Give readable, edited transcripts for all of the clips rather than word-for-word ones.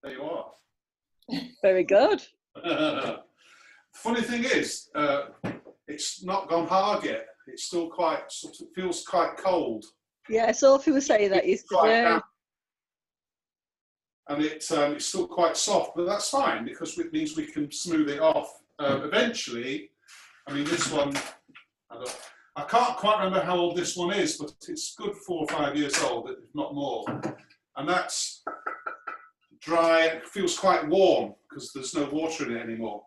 there you are. Very good. Funny thing is, it's not gone hard yet. It's still quite, sort of feels quite cold. Yeah, Sophie was saying that yesterday. And it's still quite soft, but that's fine because it means we can smooth it off. Eventually, I mean, this one, I can't quite remember how old this one is, but it's good 4 or 5 years old, if not more. And that's dry, it feels quite warm because there's no water in it anymore.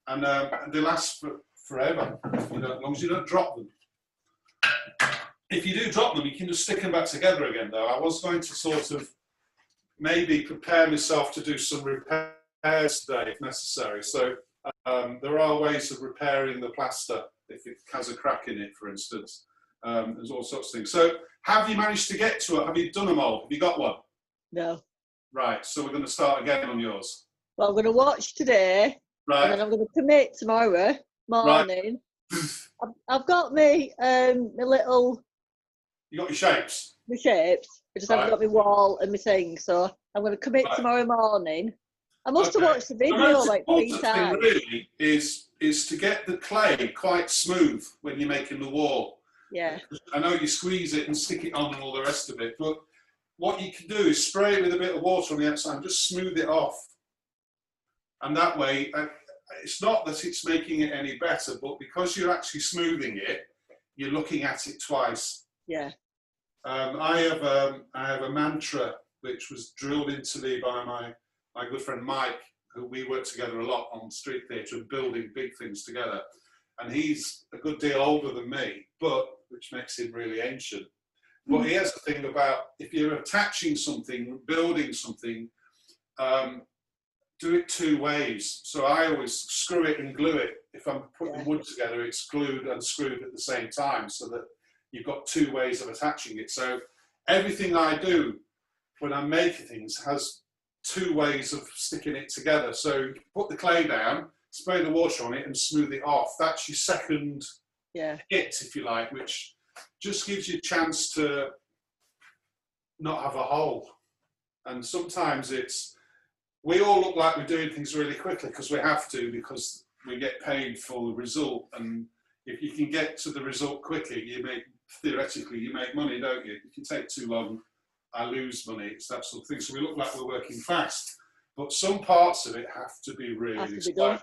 And they last forever, as long as you don't drop them. If you do drop them, you can just stick them back together again, though. I was going to sort of maybe prepare myself to do some repairs today, if necessary. So there are ways of repairing the plaster if it has a crack in it, for instance. There's all sorts of things. So have you managed to get to it? Have you done a mould? Have you got one? No. Right, so we're going to start again on yours. Well, I'm going to watch today, right. And then I'm going to commit tomorrow morning. Right. I've got my little... You got your shapes? My shapes. I just haven't got my wall and my thing, so I'm going to commit tomorrow morning. I must have watched the video like 3 times. The thing really is to get the clay quite smooth when you're making the wall. Yeah. I know you squeeze it and stick it on and all the rest of it, but what you can do is spray it with a bit of water on the outside and just smooth it off. And that way, it's not that it's making it any better, but because you're actually smoothing it, you're looking at it twice. Yeah. I have a mantra which was drilled into me by my good friend Mike, who we work together a lot on street theatre and building big things together. And he's a good deal older than me, but which makes him really ancient. But he has a thing about if you're attaching something, building something, do it 2 ways. So I always screw it and glue it. If I'm putting wood together, it's glued and screwed at the same time so that you've got 2 ways of attaching it. So everything I do when I'm making things has 2 ways of sticking it together. So you put the clay down, spray the water on it and smooth it off. That's your second hit, if you like, which just gives you a chance to not have a hole. And sometimes we all look like we're doing things really quickly because we have to, because we get paid for the result. And if you can get to the result quickly, theoretically, you make money, don't you? If you take too long, I lose money. It's that sort of thing. So we look like we're working fast. But some parts of it have to be really slow,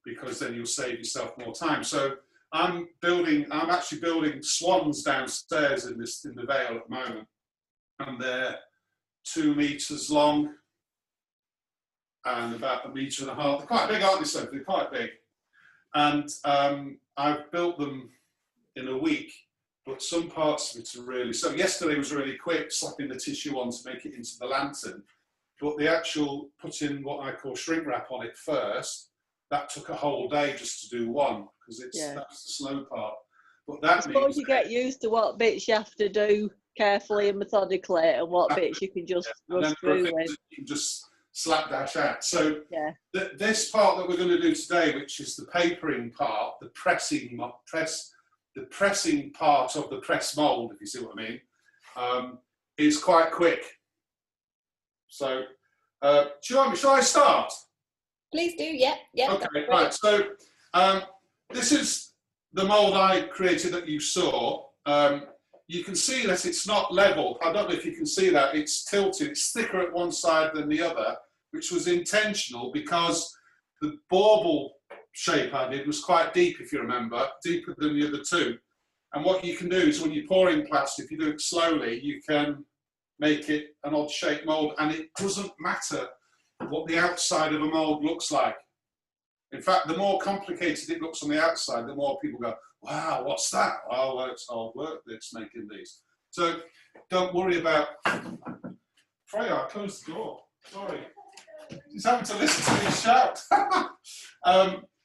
because then you'll save yourself more time. So I'm actually building swans downstairs in the Vale at the moment. And they're 2 meters long and about 1.5 meters. They're quite big, aren't they, Sophie? They're quite big. And I've built them in a week, but some parts of it are really... So yesterday was really quick, slapping the tissue on to make it into the lantern. But the actual putting what I call shrink wrap on it first, that took a whole day just to do one, because that's the slow part. But that I suppose you get used to what bits you have to do carefully and methodically, and what bits you can just rush through with. You can just slapdash out. So this part that we're going to do today, which is the papering part, the pressing part of the press mould, if you see what I mean, is quite quick. So, shall I start? Please do, yeah. Okay, right. So, this is the mould I created that you saw. You can see that it's not level. I don't know if you can see that. It's tilted. It's thicker at one side than the other, which was intentional because the bauble shape I did was quite deep, if you remember, deeper than the other 2. And what you can do is when you're pouring plaster, if you do it slowly, you can make it an odd shaped mould, and it doesn't matter what the outside of a mould looks like. In fact, the more complicated it looks on the outside, the more people go, wow, what's that? Oh, it's hard work that's making these. So don't worry about... Freya, I closed the door. Sorry. Just having to listen to me shout.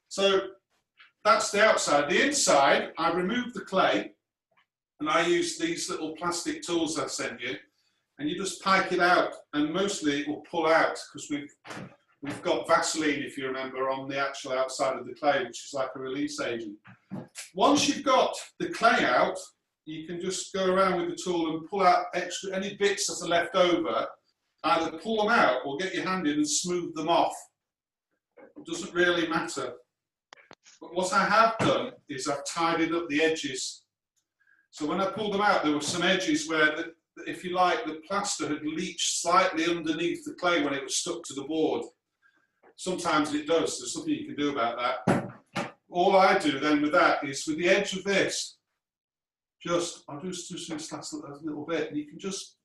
So that's the outside. The inside, I removed the clay, and I used these little plastic tools I sent you, and you just pike it out, and mostly it will pull out because we've got Vaseline, if you remember, on the actual outside of the clay, which is like a release agent. Once you've got the clay out, you can just go around with the tool and pull out any bits that are left over, either pull them out or get your hand in and smooth them off. It doesn't really matter. But what I have done is I've tidied up the edges. So when I pulled them out, there were some edges where, if you like, the plaster had leached slightly underneath the clay when it was stuck to the board. Sometimes it does, there's something you can do about that. All I do then with that is, with the edge of this, I'll just do this last little bit, and you can just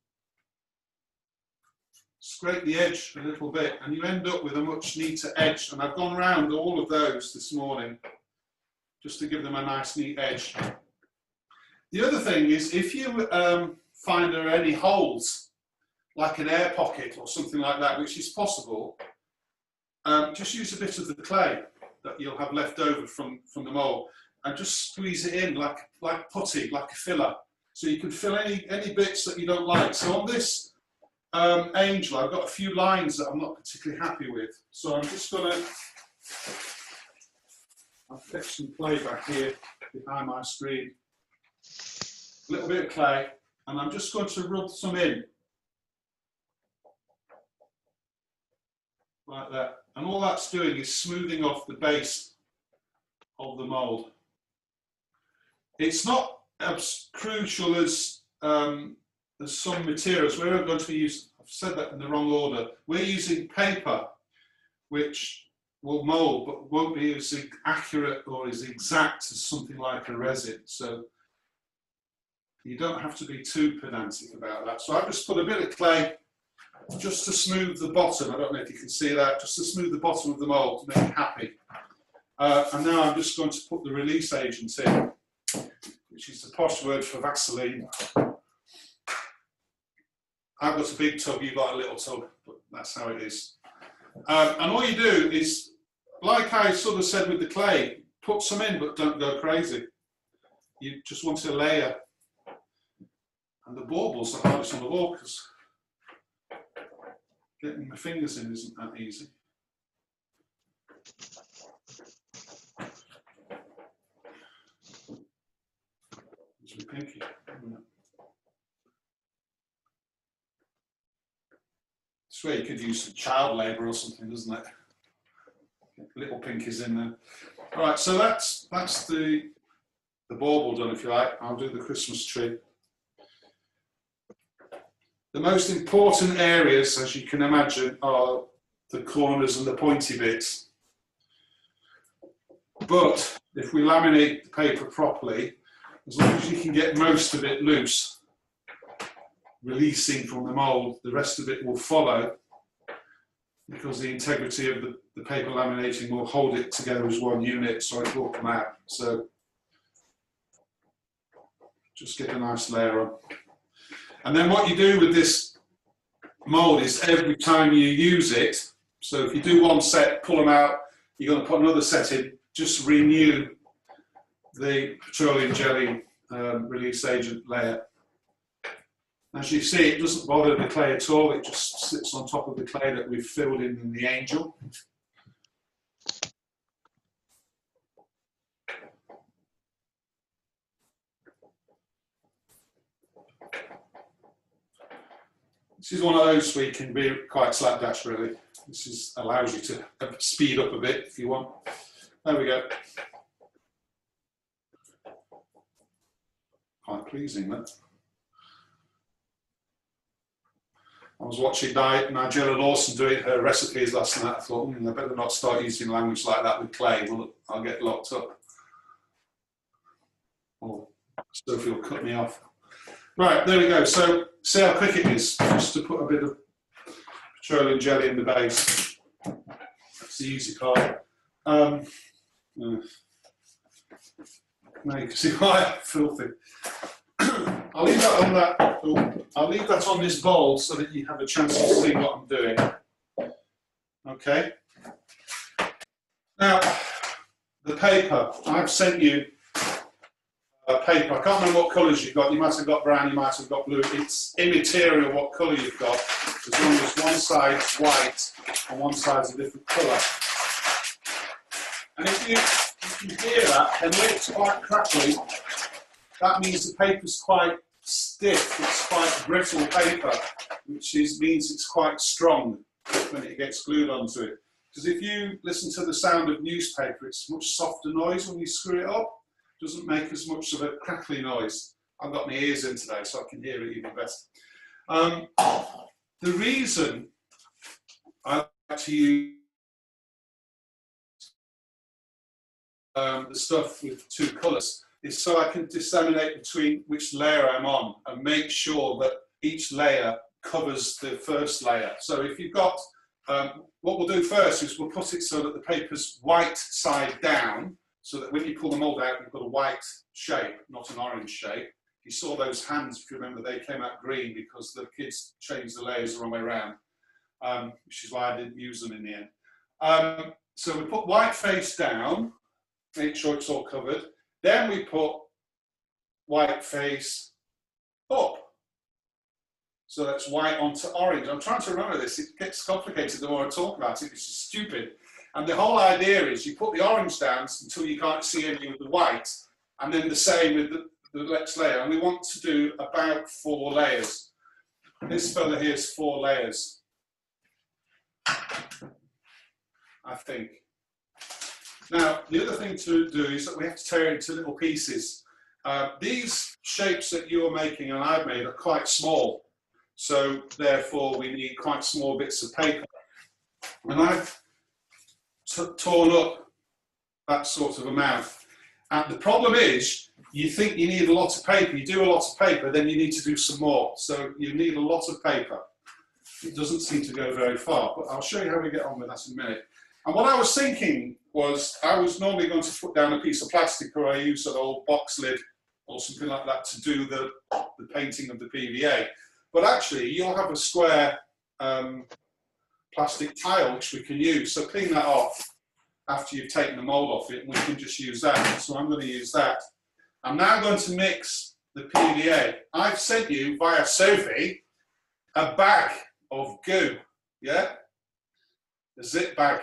scrape the edge a little bit, and you end up with a much neater edge. And I've gone around all of those this morning, just to give them a nice neat edge. The other thing is, if you find there are any holes, like an air pocket or something like that, which is possible, just use a bit of the clay that you'll have left over from the mould, and just squeeze it in like putty, like a filler. So you can fill any bits that you don't like. So on this angel, I've got a few lines that I'm not particularly happy with. So I'm just going to, I'll fetch some clay back here behind my screen. A little bit of clay, and I'm just going to rub some in. Like that. And all that's doing is smoothing off the base of the mould. It's not as crucial as some materials. We're going to be using, I've said that in the wrong order. We're using paper, which will mould, but won't be as accurate or as exact as something like a resin. So you don't have to be too pedantic about that. So I've just put a bit of clay just to smooth the bottom. I don't know if you can see that, just to smooth the bottom of the mould to make it happy. And now I'm just going to put the release agent in, which is the posh word for Vaseline. I've got a big tub, you've got a little tub, but that's how it is. And all you do is, like I sort of said with the clay, put some in, but don't go crazy. You just want to layer. And the baubles are hardest on the wall, because getting my fingers in isn't that easy. It's my pinky. This way you could use some child labour or something, doesn't it? Get little pinkies in there. All right, so that's the bauble done, if you like. I'll do the Christmas tree. The most important areas, as you can imagine, are the corners and the pointy bits. But if we laminate the paper properly, as long as you can get most of it loose, releasing from the mould, the rest of it will follow, because the integrity of the paper laminating will hold it together as one unit, so it will come out. So just get a nice layer on. And then what you do with this mould is, every time you use it, so if you do one set, pull them out, you're going to put another set in, just renew the petroleum jelly release agent layer. As you see, it doesn't bother the clay at all, it just sits on top of the clay that we've filled in the angel. This is one of those where you can be quite slapdash, really. This allows you to speed up a bit if you want. There we go. Quite pleasing, that. I was watching Nigella Lawson doing her recipes last night. I thought, I better not start using language like that with clay. Well, I'll get locked up. Or Sophie will cut me off. Right, there we go. So, see how quick it is, just to put a bit of petroleum jelly in the base. That's the easy part. Now you can see why I'm filthy. I'll leave that on that. I'll leave that on this bowl so that you have a chance to see what I'm doing. Okay. Now, the paper. I've sent you paper. I can't remember what colours you've got. You might have got brown, you might have got blue. It's immaterial what colour you've got, as long as one side's white and one side's a different colour. And if you hear that, and when it's quite crackly, that means the paper's quite stiff, it's quite brittle paper, which means it's quite strong when it gets glued onto it. Because if you listen to the sound of newspaper, it's much softer noise when you screw it up. It doesn't make as much of a crackly noise. I've got my ears in today, so I can hear it even better. The reason I like to use the stuff with two colours is so I can disseminate between which layer I'm on and make sure that each layer covers the first layer. So if you've got, what we'll do first is we'll put it so that the paper's white side down, so that when you pull the mould out, you've got a white shape, not an orange shape. You saw those hands, if you remember, they came out green because the kids changed the layers the wrong way around, which is why I didn't use them in the end. So we put white face down, make sure it's all covered. Then we put white face up. So that's white onto orange. I'm trying to remember this. It gets complicated the more I talk about it. It's just stupid. And the whole idea is you put the orange down until you can't see any of the white, and then the same with the next layer. And we want to do about 4 layers. This fella here is 4 layers, I think. Now, the other thing to do is that we have to tear it into little pieces. These shapes that you're making and I've made are quite small. So therefore we need quite small bits of paper. And I've torn up that sort of amount. And the problem is, you think you need a lot of paper, you do a lot of paper, then you need to do some more. So you need a lot of paper. It doesn't seem to go very far, but I'll show you how we get on with that in a minute. And what I was thinking was, I was normally going to put down a piece of plastic, or I use an old box lid or something like that to do the painting of the PVA. But actually, you'll have a square plastic tile which we can use. So clean that off after you've taken the mould off it, and we can just use that. So I'm going to use that. I'm now going to mix the PVA. I've sent you, via Sophie, a bag of goo, yeah? A zip bag.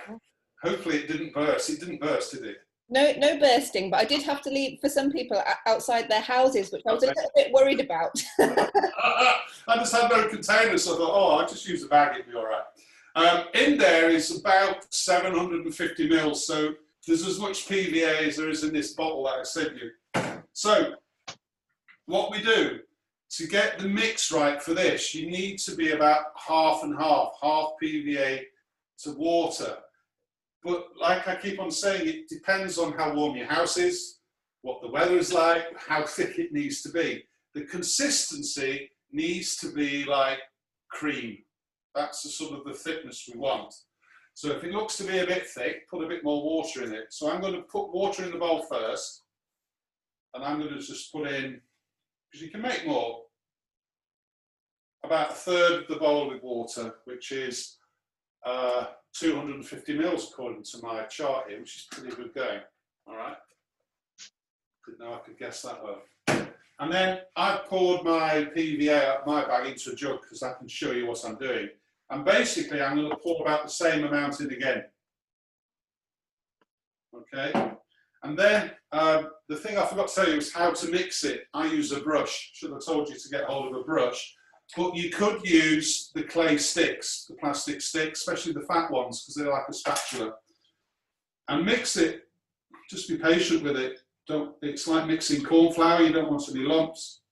Hopefully it didn't burst. It didn't burst, did it? No, no bursting, but I did have to leave for some people outside their houses, which I was a little bit worried about. I just had no containers, so I thought, oh, I'll just use a bag, it'll be all right. In there is about 750 mils, so there's as much PVA as there is in this bottle that I sent you. So, what we do, to get the mix right for this, you need to be about half and half PVA to water. But like I keep on saying, it depends on how warm your house is, what the weather is like, how thick it needs to be. The consistency needs to be like cream. That's the sort of the thickness we want. So if it looks to be a bit thick, put a bit more water in it. So I'm going to put water in the bowl first, and I'm going to just put in, because you can make more, about 1/3 of the bowl with water, which is 250 mils according to my chart here, which is pretty good going. All right. Didn't know I could guess that well. And then I've poured my PVA out my bag into a jug because I can show you what I'm doing. And basically, I'm going to pour about the same amount in again. Okay. And then the thing I forgot to tell you is how to mix it. I use a brush. Should have told you to get hold of a brush. But you could use the clay sticks, the plastic sticks, especially the fat ones, because they're like a spatula. And mix it. Just be patient with it. It's like mixing corn flour. You don't want any lumps.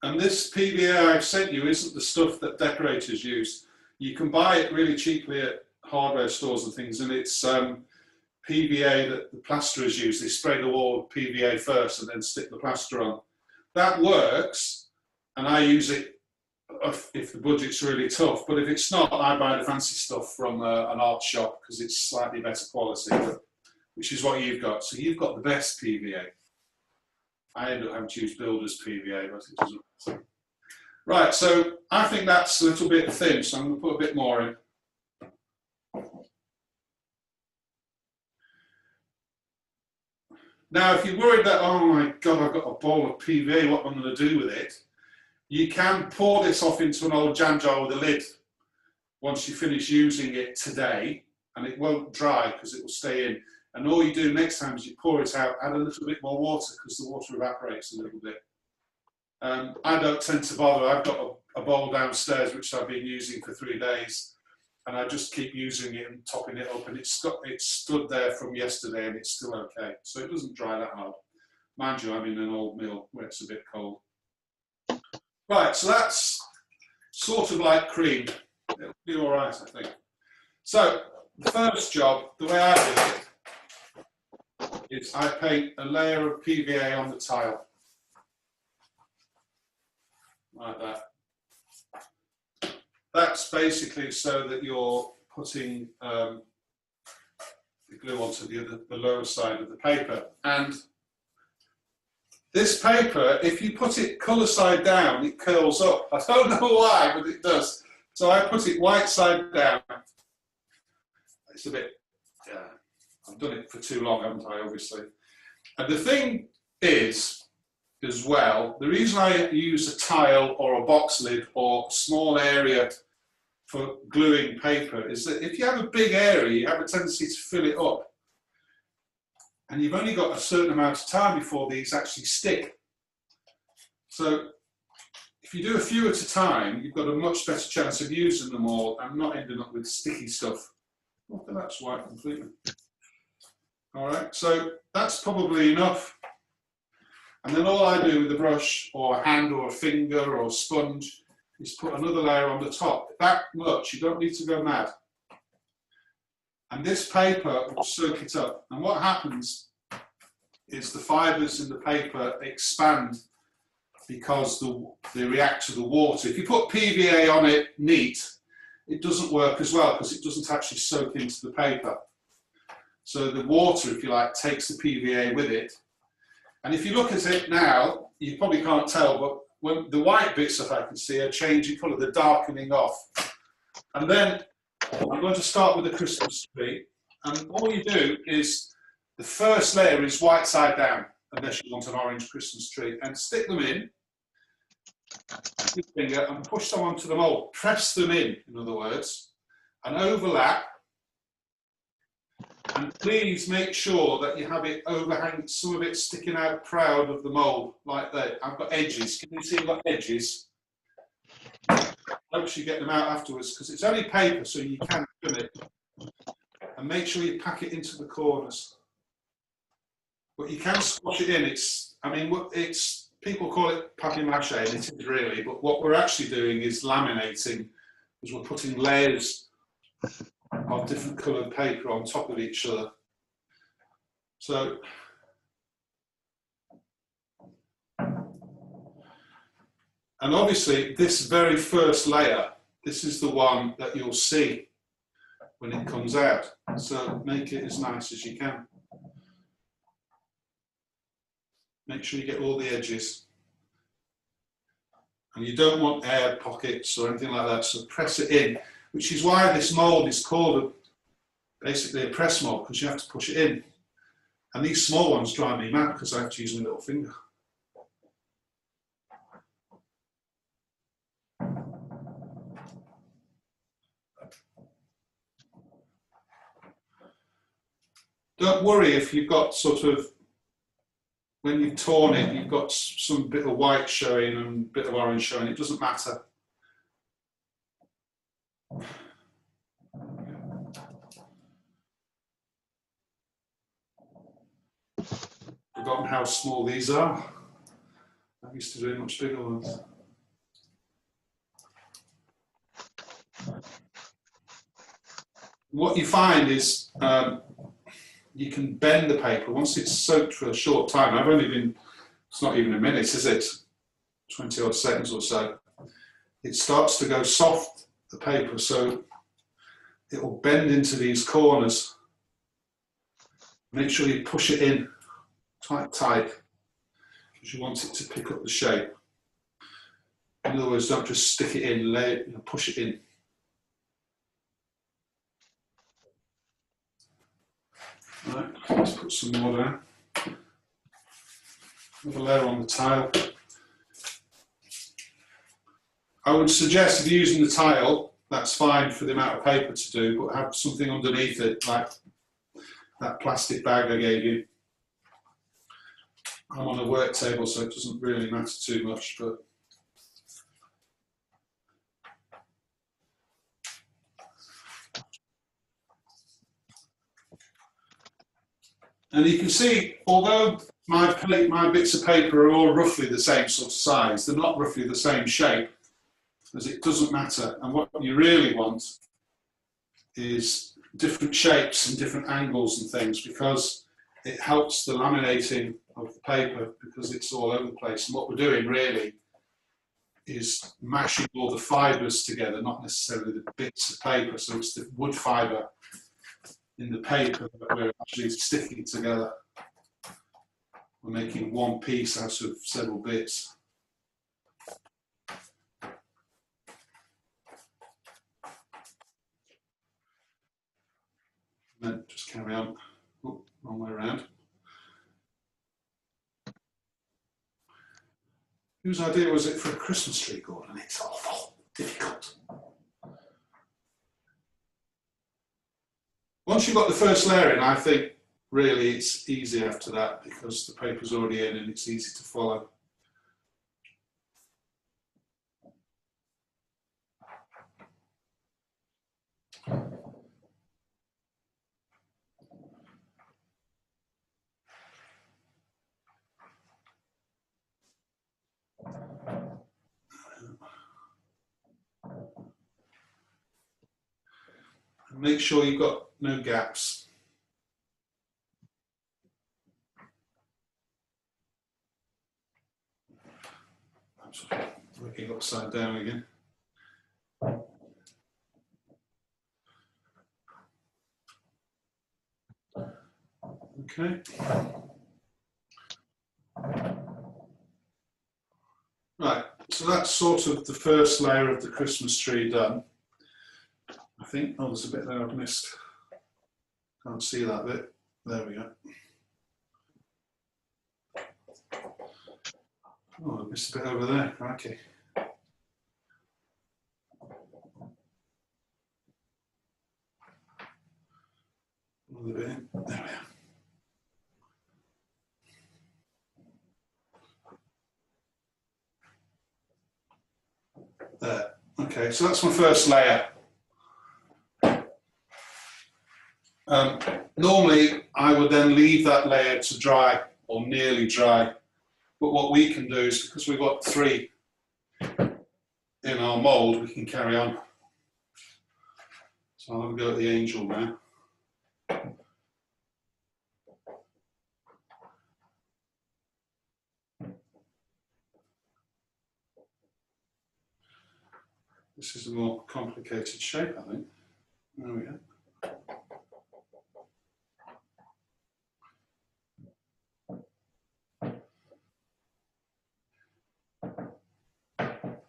And this PVA I've sent you isn't the stuff that decorators use. You can buy it really cheaply at hardware stores and things, and it's PVA that the plasterers use. They spray the wall with PVA first and then stick the plaster on. That works, and I use it if the budget's really tough. But if it's not, I buy the fancy stuff from an art shop because it's slightly better quality, which is what you've got. So you've got the best PVA. I end up having to use builder's PVA, but it doesn't matter. Right, so I think that's a little bit thin, so I'm going to put a bit more in. Now, if you're worried that, oh my God, I've got a bowl of PVA, what am I going to do with it? You can pour this off into an old jam jar with a lid once you finish using it today, and it won't dry because it will stay in. And all you do next time is you pour it out, add a little bit more water because the water evaporates a little bit. I don't tend to bother. I've got a bowl downstairs which I've been using for 3 days, and I just keep using it and topping it up, and it's stood there from yesterday and it's still okay. So it doesn't dry that hard. Mind you, I'm in an old mill where it's a bit cold. Right, so that's sort of like cream. It'll be all right, I think. So the first job, the way I do it, is I paint a layer of PVA on the tile. Like that. That's basically so that you're putting the glue onto the lower side of the paper. And this paper, if you put it colour side down, it curls up. I don't know why, but it does. So I put it white side down. It's a bit, I've done it for too long, haven't I, obviously. And the thing is, as well, the reason I use a tile or a box lid or a small area for gluing paper is that if you have a big area, you have a tendency to fill it up. And you've only got a certain amount of time before these actually stick. So if you do a few at a time, you've got a much better chance of using them all and not ending up with sticky stuff. Oh, that's white completely. All right, so that's probably enough. And then all I do with a brush or a hand or a finger or a sponge is put another layer on the top. That much, you don't need to go mad. And this paper will soak it up. And what happens is the fibres in the paper expand because they react to the water. If you put PVA on it neat, it doesn't work as well because it doesn't actually soak into the paper. So the water, if you like, takes the PVA with it. And if you look at it now, you probably can't tell, but when the white bits that I can see are changing colour, they're darkening off. And then I'm going to start with the Christmas tree. And all you do is, the first layer is white side down, unless you want an orange Christmas tree, and stick them in with your finger and push them onto the mould. Press them in other words, and overlap. And please make sure that you have it overhang, some of it sticking out proud of the mould, like that. I've got edges. Can you see I've got edges? Hope you get them out afterwards, because it's only paper, so you can trim it. And make sure you pack it into the corners. But you can squash it in. People call it papier-mâché, and it is really, but what we're actually doing is laminating, because we're putting layers of different coloured paper on top of each other. So and obviously this very first layer, this is the one that you'll see when it comes out. So make it as nice as you can. Make sure you get all the edges. And you don't want air pockets or anything like that, so press it in. Which is why this mould is called basically a press mould, because you have to push it in. And these small ones drive me mad because I have to use my little finger. Don't worry if you've got sort of, when you've torn it, you've got some bit of white showing and a bit of orange showing. It doesn't matter. Forgotten how small these are. I used to do much bigger ones. What you find is you can bend the paper once it's soaked for a short time. It's not even a minute, is it? 20 odd seconds or so. It starts to go soft, the paper, so it will bend into these corners. Make sure you push it in tight, because you want it to pick up the shape. In other words, don't just stick it in, push it in. Right, let's put some more down. Another layer on the tile. I would suggest if you're using the tile, that's fine for the amount of paper to do, but have something underneath it, like that plastic bag I gave you. I'm on a work table, so it doesn't really matter too much, but and you can see, although my bits of paper are all roughly the same sort of size, they're not roughly the same shape, as it doesn't matter. And what you really want is different shapes and different angles and things, because it helps the laminating of the paper, because it's all over the place. And what we're doing really is mashing all the fibres together, not necessarily the bits of paper. So it's the wood fibre in the paper that we're actually sticking together. We're making one piece out of several bits. And then just carry on. Oh, wrong way around. Whose idea was it for a Christmas tree, Gordon? It's awful, difficult. Once you've got the first layer in, I think really it's easy after that, because the paper's already in and it's easy to follow. And make sure you've got no gaps. I'm working upside down again. Okay. Right, so that's sort of the first layer of the Christmas tree done. I think, oh, there's a bit there I've missed. Can't see that bit. There we go. Oh, I missed a bit over there. Okay. Another bit in. There we are. There. Okay, so that's my first layer. Normally, I would then leave that layer to dry, or nearly dry. But what we can do is, because we've got 3 in our mould, we can carry on. So I'll have a go at the angel now. This is a more complicated shape, I think. There we go.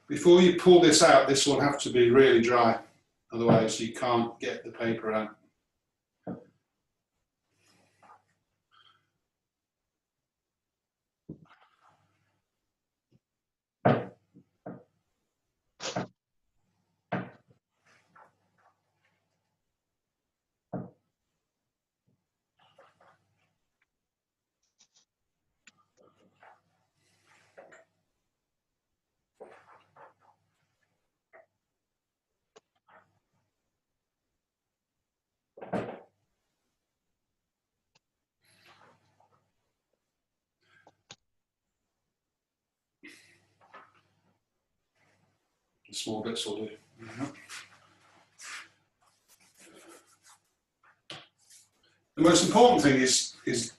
Before you pull this out, this will have to be really dry, otherwise you can't get the paper out. The small bits will do. The most important thing is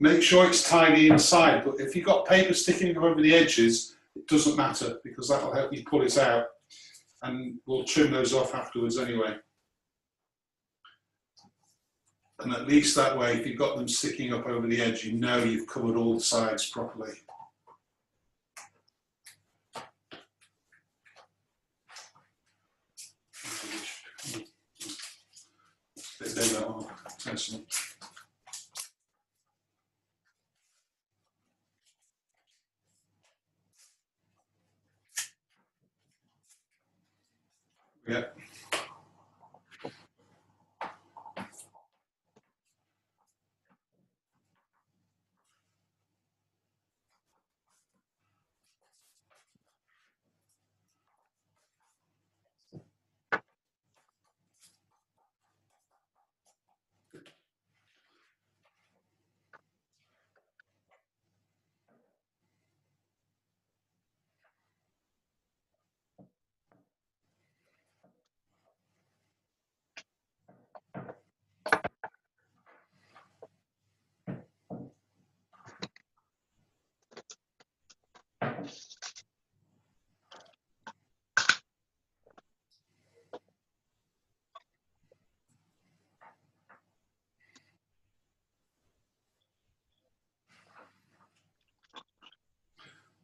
make sure it's tidy inside, but if you've got paper sticking over the edges, it doesn't matter, because that will help you pull it out, and we'll trim those off afterwards anyway. And at least that way, if you've got them sticking up over the edge, you know you've covered all the sides properly. Bit bigger, I'll test them. Yeah.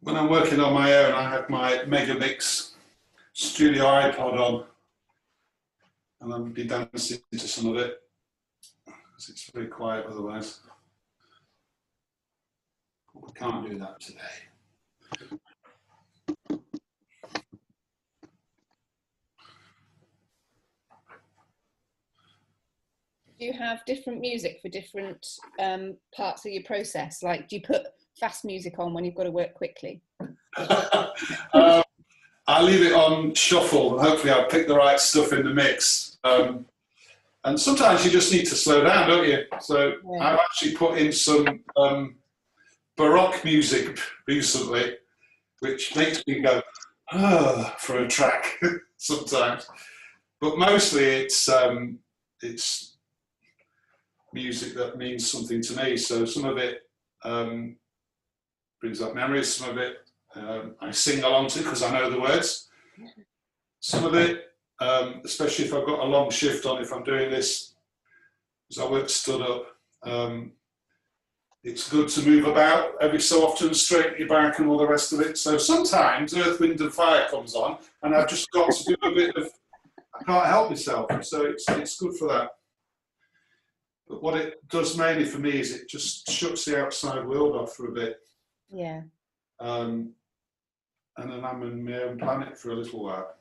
when I'm working on my own, I have my Megamix studio iPod on, and I'll be dancing to some of it, because it's very quiet otherwise. But we can't do that today. Do you have different music for different parts of your process? Like, do you put fast music on when you've got to work quickly? I leave it on shuffle, and hopefully I'll pick the right stuff in the mix. And sometimes you just need to slow down, don't you? So yeah. I've actually put in some Baroque music recently, which makes me go, for a track sometimes. But mostly it's music that means something to me. So some of it brings up memories, some of it I sing along to because I know the words. Some of it, especially if I've got a long shift on, if I'm doing this, because I work stood up, it's good to move about every so often, straighten your back and all the rest of it. So sometimes Earth, Wind and Fire comes on and I've just got to do a bit of, I can't help myself. So it's good for that. But what it does mainly for me is it just shuts the outside world off for a bit. Yeah. And then I'm in my own planet for a little while,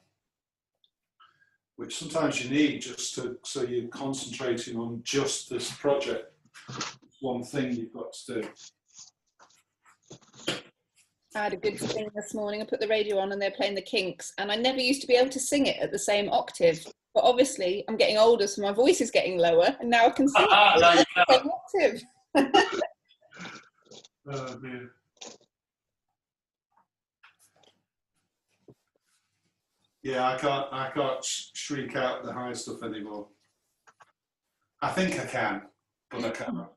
which sometimes you need just to, so you're concentrating on just this project. It's one thing you've got to do. I had a good sing this morning. I put the radio on and they're playing the Kinks, and I never used to be able to sing it at the same octave. But obviously, I'm getting older, so my voice is getting lower, and now I can sing it at the same octave. Oh dear. Yeah, I can't shriek out the high stuff anymore. I think I can, but I can't.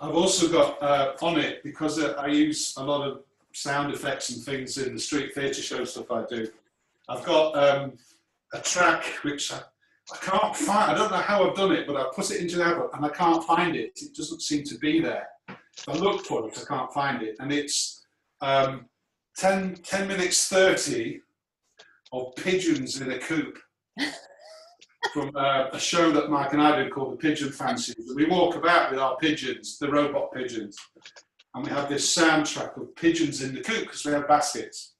I've also got on it, because I use a lot of sound effects and things in the street theatre show stuff I do. I've got a track which I can't find. I don't know how I've done it, but I put it into the album and I can't find it. It doesn't seem to be there. If I look for it, I can't find it. And it's 10 minutes 30 of pigeons in a coop from a show that Mike and I do called The Pigeon Fancies. We walk about with our pigeons, the robot pigeons, and we have this soundtrack of pigeons in the coop because we have baskets.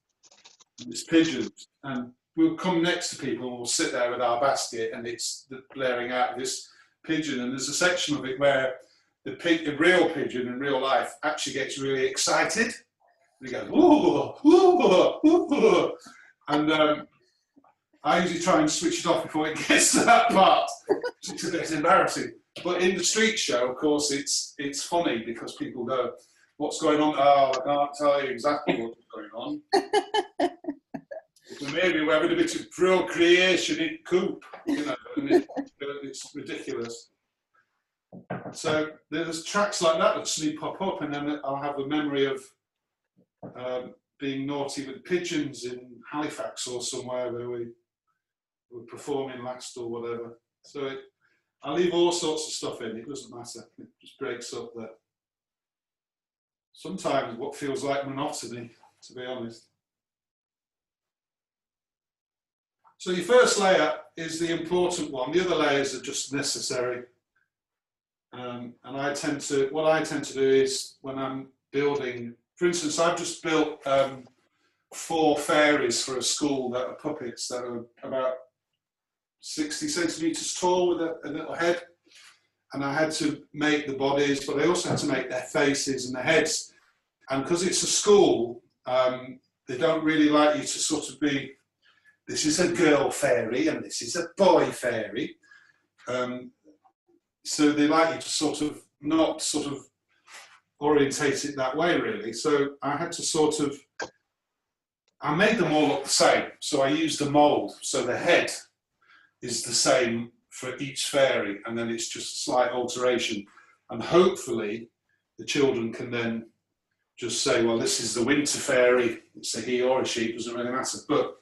And it's pigeons. And we'll come next to people and we'll sit there with our basket and it's blaring out this pigeon. And there's a section of it where the real pigeon in real life actually gets really excited. And he goes, ooh, ooh, ooh. And I usually try and switch it off before it gets to that part. It's a bit embarrassing. But in the street show, of course, it's funny because people go, what's going on? Oh, I can't tell you exactly what's going on. Maybe we're having a bit of procreation in coop, you know, and it's ridiculous. So there's tracks like that suddenly pop up, and then I'll have a memory of being naughty with pigeons in Halifax or somewhere where we were performing last or whatever. So I leave all sorts of stuff in, it doesn't matter, it just breaks up that. Sometimes what feels like monotony, to be honest. So your first layer is the important one. The other layers are just necessary. And what I tend to do is when I'm building, for instance, I've just built 4 fairies for a school that are puppets that are about 60 centimetres tall with a little head. And I had to make the bodies, but I also had to make their faces and their heads. And because it's a school, they don't really like you to sort of be, this is a girl fairy and this is a boy fairy. So they like you to sort of not sort of orientate it that way really. So I had to I made them all look the same. So I used a mould. So the head is the same for each fairy and then it's just a slight alteration. And hopefully the children can then just say, well, this is the winter fairy. It's a he or a she, doesn't really matter. But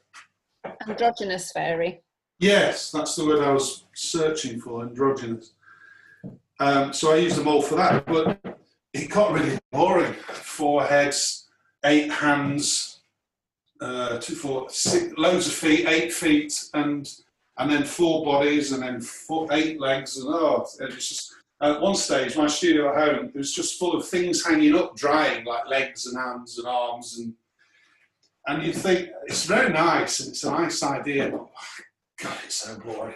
Androgynous fairy. Yes, that's the word I was searching for, androgynous. So I used them all for that, but it got really boring. 4 heads, 8 hands, 2, 4, 6, loads of feet, 8 feet, and then 4 bodies, and then 8 legs, and it was just. At one stage, my studio at home, it was just full of things hanging up, drying, like legs and hands and arms, and you think it's very nice and it's a nice idea, but God, it's so boring.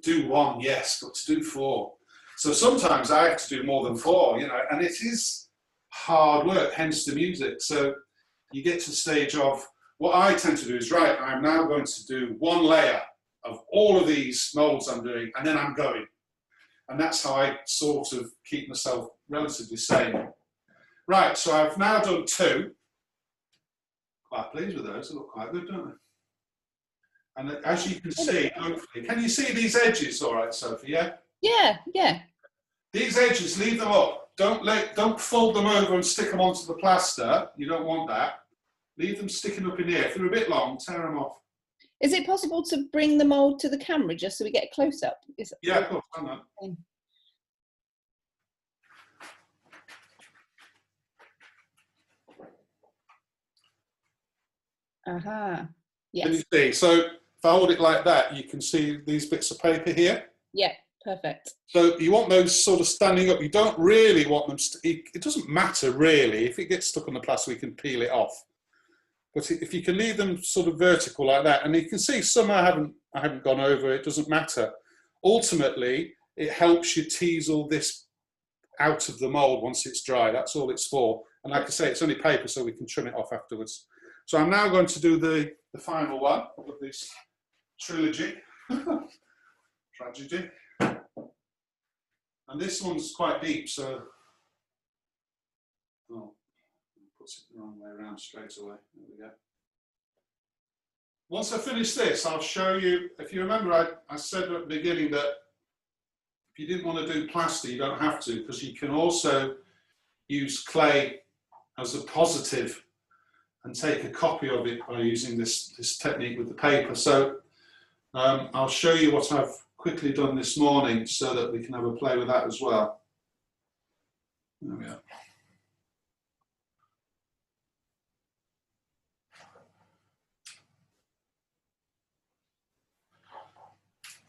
Do 1, yes, but to do 4. So sometimes I have to do more than 4, you know, and it is hard work, hence the music. So you get to the stage of, what I tend to do is, right, I'm now going to do 1 layer of all of these molds I'm doing, and then I'm going. And that's how I sort of keep myself relatively sane. Right, so I've now done 2. Quite pleased with those, they look quite good, don't they? And as you can see, hopefully, can you see these edges all right, Sophie, yeah? Yeah, yeah. These edges, leave them up. Don't fold them over and stick them onto the plaster. You don't want that. Leave them sticking up in here. If they're a bit long, tear them off. Is it possible to bring the mould to the camera just so we get a close-up? Yeah, of course, I know. Aha. Yes. Can you see? So if I hold it like that, you can see these bits of paper here. Yeah, perfect. So you want those sort of standing up. You don't really want them. It doesn't matter really. If it gets stuck on the plaster, we can peel it off. But if you can leave them sort of vertical like that, and you can see some I haven't gone over. It doesn't matter. Ultimately, it helps you tease all this out of the mould once it's dry. That's all it's for. And like I say, it's only paper, so we can trim it off afterwards. So I'm now going to do the final one of this trilogy, tragedy. And this one's quite deep, so puts it the wrong way around straight away. There we go. Once I finish this, I'll show you. If you remember, I said at the beginning that if you didn't want to do plaster, you don't have to, because you can also use clay as a positive and take a copy of it by using this technique with the paper. So I'll show you what I've quickly done this morning so that we can have a play with that as well. There we are.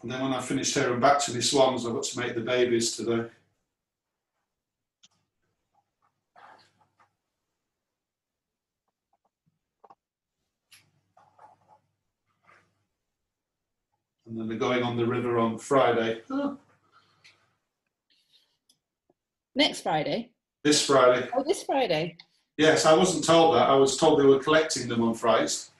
And then when I finish tearing back to the swans, I've got to make the babies today. And then they're going on the river on Friday. Oh. Next Friday? This Friday. Oh, this Friday? Yes, I wasn't told that. I was told they were collecting them on Fridays.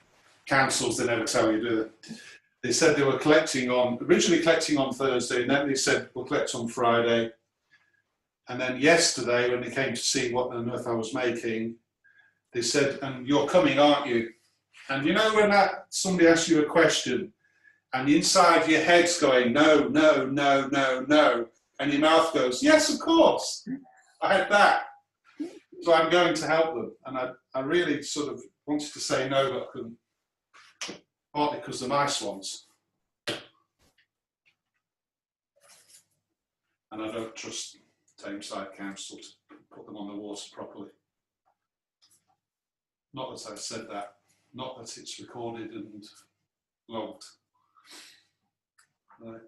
Councils, they never tell you, do they? They said they were originally collecting on Thursday, and then they said we'll collect on Friday. And then yesterday, when they came to see what on earth I was making, they said, and you're coming, aren't you? And you know when somebody asks you a question, and inside your head's going, no, no, no, no, no, and your mouth goes, yes, of course. I had that. So I'm going to help them. And I really sort of wanted to say no, but I couldn't. Partly because they're my swans. And I don't trust Tameside Council to put them on the water properly. Not that I've said that. Not that it's recorded and logged. No.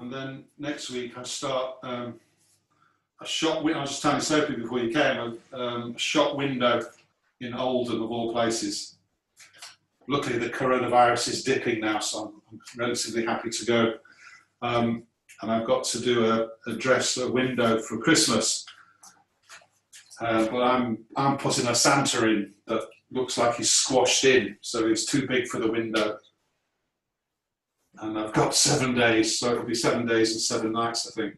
And then next week I start a shop window. I was just telling Sophie before you came, a shop window in Oldham of all places. Luckily the coronavirus is dipping now, so I'm relatively happy to go. And I've got to do a window for Christmas. But I'm putting a Santa in that looks like he's squashed in, so it's too big for the window. And I've got 7 days, so it'll be 7 days and 7 nights, I think.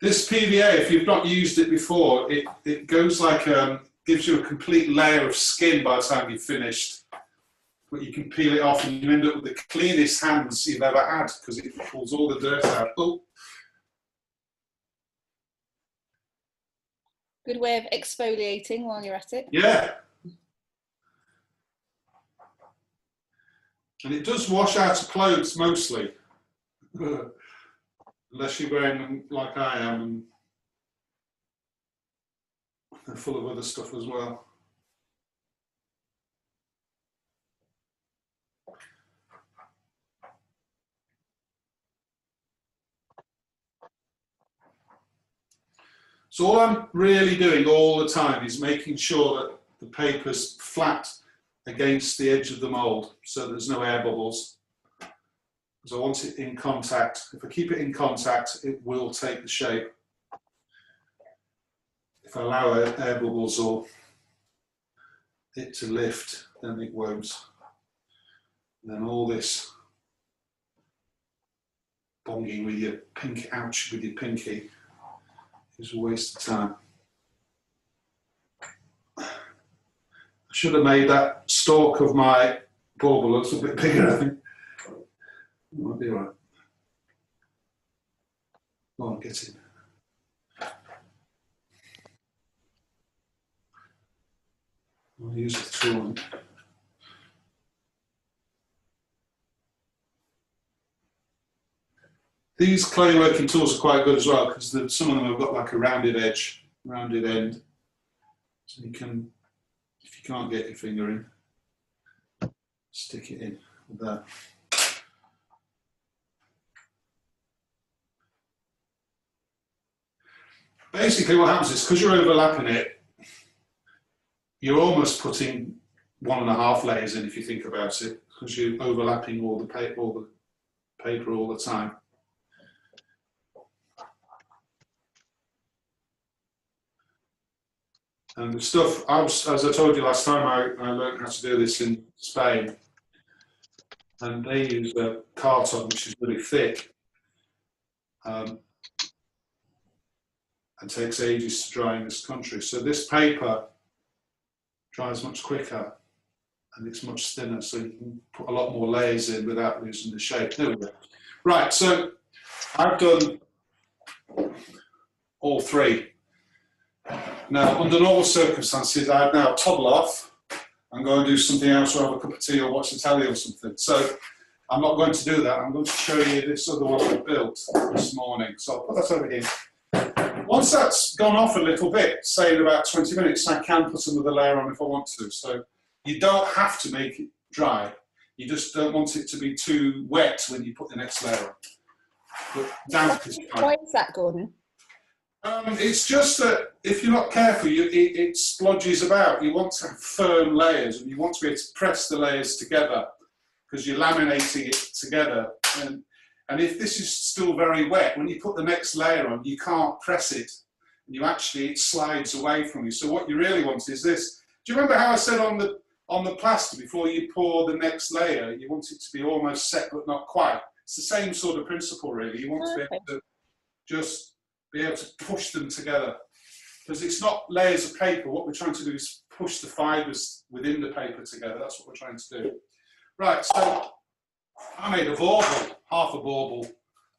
This PVA, if you've not used it before, it goes like, gives you a complete layer of skin by the time you've finished. But you can peel it off and you end up with the cleanest hands you've ever had because it pulls all the dirt out. Oh. Good way of exfoliating while you're at it. Yeah. And it does wash out of clothes mostly. Unless you're wearing them like I am, and they're full of other stuff as well. So all I'm really doing all the time is making sure that the paper's flat against the edge of the mould so there's no air bubbles. Because I want it in contact. If I keep it in contact, it will take the shape. If I allow air bubbles or it to lift, then it won't. And then all this bonging with your pinky, ouch, with your pinky is a waste of time. I should have made that stalk of my bauble a little bit bigger, I think. Might be all right. Go on, get in. I'll use the tool. These clay working tools are quite good as well because some of them have got like a rounded edge, rounded end. So you can, if you can't get your finger in, stick it in with that. Basically what happens is, because you're overlapping it, you're almost putting 1.5 layers in if you think about it, because you're overlapping all the paper all the time. And the stuff, as I told you last time, I learned how to do this in Spain, and they use a carton which is really thick. And takes ages to dry in this country. So this paper dries much quicker and it's much thinner, so you can put a lot more layers in without losing the shape. There we go. Right, so I've done all three. Now, under normal circumstances, I'd now toddle off and go and do something else or have a cup of tea or watch the telly or something. So I'm not going to do that. I'm going to show you this other one I built this morning. So I'll put that over here. Once that's gone off a little bit, say in about 20 minutes, I can put another layer on if I want to. So you don't have to make it dry. You just don't want it to be too wet when you put the next layer on. But damp is fine. Why is that, Gordon? It's just that if you're not careful, it splodges about. You want to have firm layers and you want to be able to press the layers together because you're laminating it together. And if this is still very wet, when you put the next layer on, you can't press it. And it slides away from you. So what you really want is this. Do you remember how I said on the plaster, before you pour the next layer, you want it to be almost set but not quite? It's the same sort of principle, really. You want to be able to just be able to push them together. Because it's not layers of paper. What we're trying to do is push the fibres within the paper together. That's what we're trying to do. Right, so I made a bauble, half a bauble.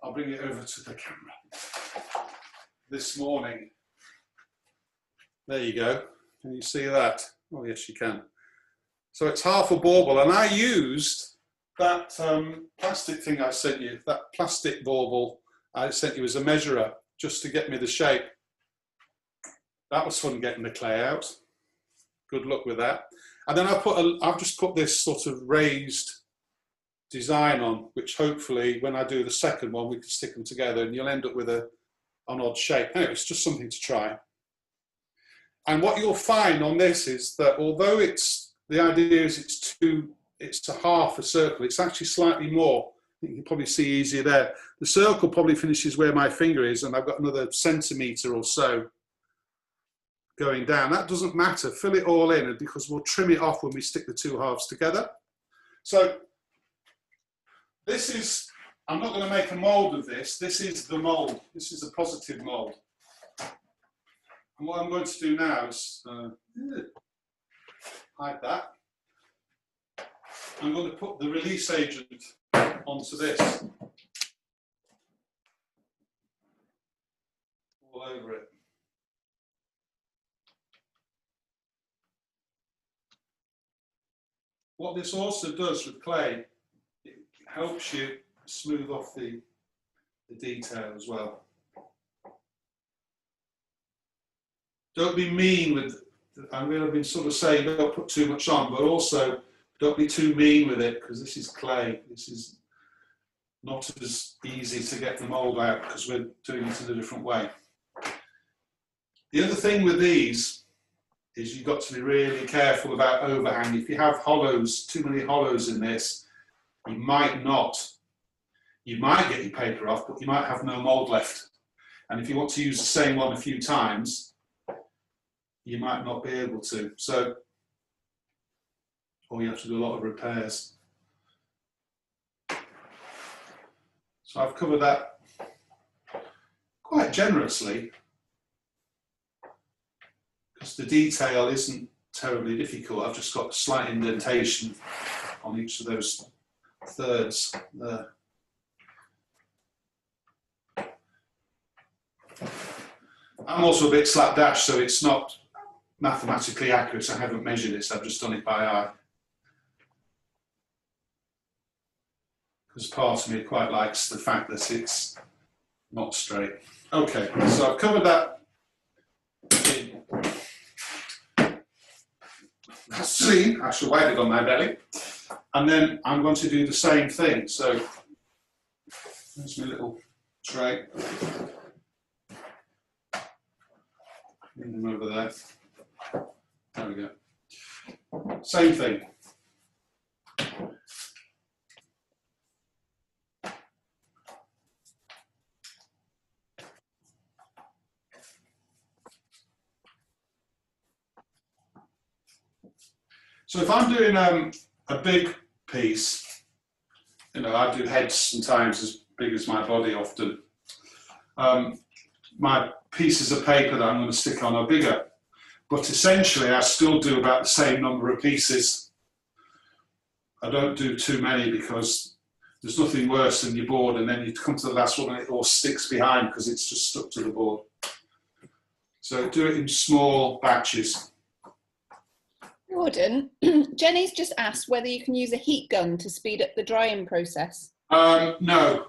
I'll bring it over to the camera. This morning. There you go. Can you see that? Oh, yes, you can. So it's half a bauble, and I used that plastic thing I sent you, that plastic bauble I sent you as a measurer, just to get me the shape. That was fun getting the clay out. Good luck with that. And then I've just put this sort of raised design on, which hopefully when I do the second one, we can stick them together and you'll end up with an odd shape. Anyway, it's just something to try. And what you'll find on this is that although the idea is it's to half a circle, it's actually slightly more. You can probably see easier there. The circle probably finishes where my finger is, and I've got another centimetre or so going down. That doesn't matter. Fill it all in, because we'll trim it off when we stick the two halves together. So this is I'm not going to make a mould of this. This is the mould. This is a positive mould. And what I'm going to do now is hide that. I'm going to put the release agent onto this. All over it. What this also does with clay, it helps you smooth off the detail as well. Don't be mean with, I mean, I've been sort of saying don't put too much on, but also don't be too mean with it, because this is clay. This is not as easy to get the mould out because we're doing it in a different way. The other thing with these is you've got to be really careful about overhang. If you have hollows, too many hollows in this, you might get your paper off, but you might have no mould left. And if you want to use the same one a few times, you might not be able to. So, or you have to do a lot of repairs. So I've covered that quite generously, because the detail isn't terribly difficult. I've just got a slight indentation on each of those thirds there. I'm also a bit slapdash, so it's not mathematically accurate. I haven't measured it, so I've just done it by eye. Because part of me quite likes the fact that it's not straight. Okay, so I've covered that in. That's seen. I shall wipe it on my belly. And then I'm going to do the same thing. So there's my little tray. Bring them over there. There we go. Same thing. So if I'm doing a big piece, you know, I do heads sometimes as big as my body often. My pieces of paper that I'm going to stick on are bigger, but essentially I still do about the same number of pieces. I don't do too many because there's nothing worse than your board and then you come to the last one and it all sticks behind because it's just stuck to the board. So do it in small batches. Gordon, Jenny's just asked whether you can use a heat gun to speed up the drying process. No.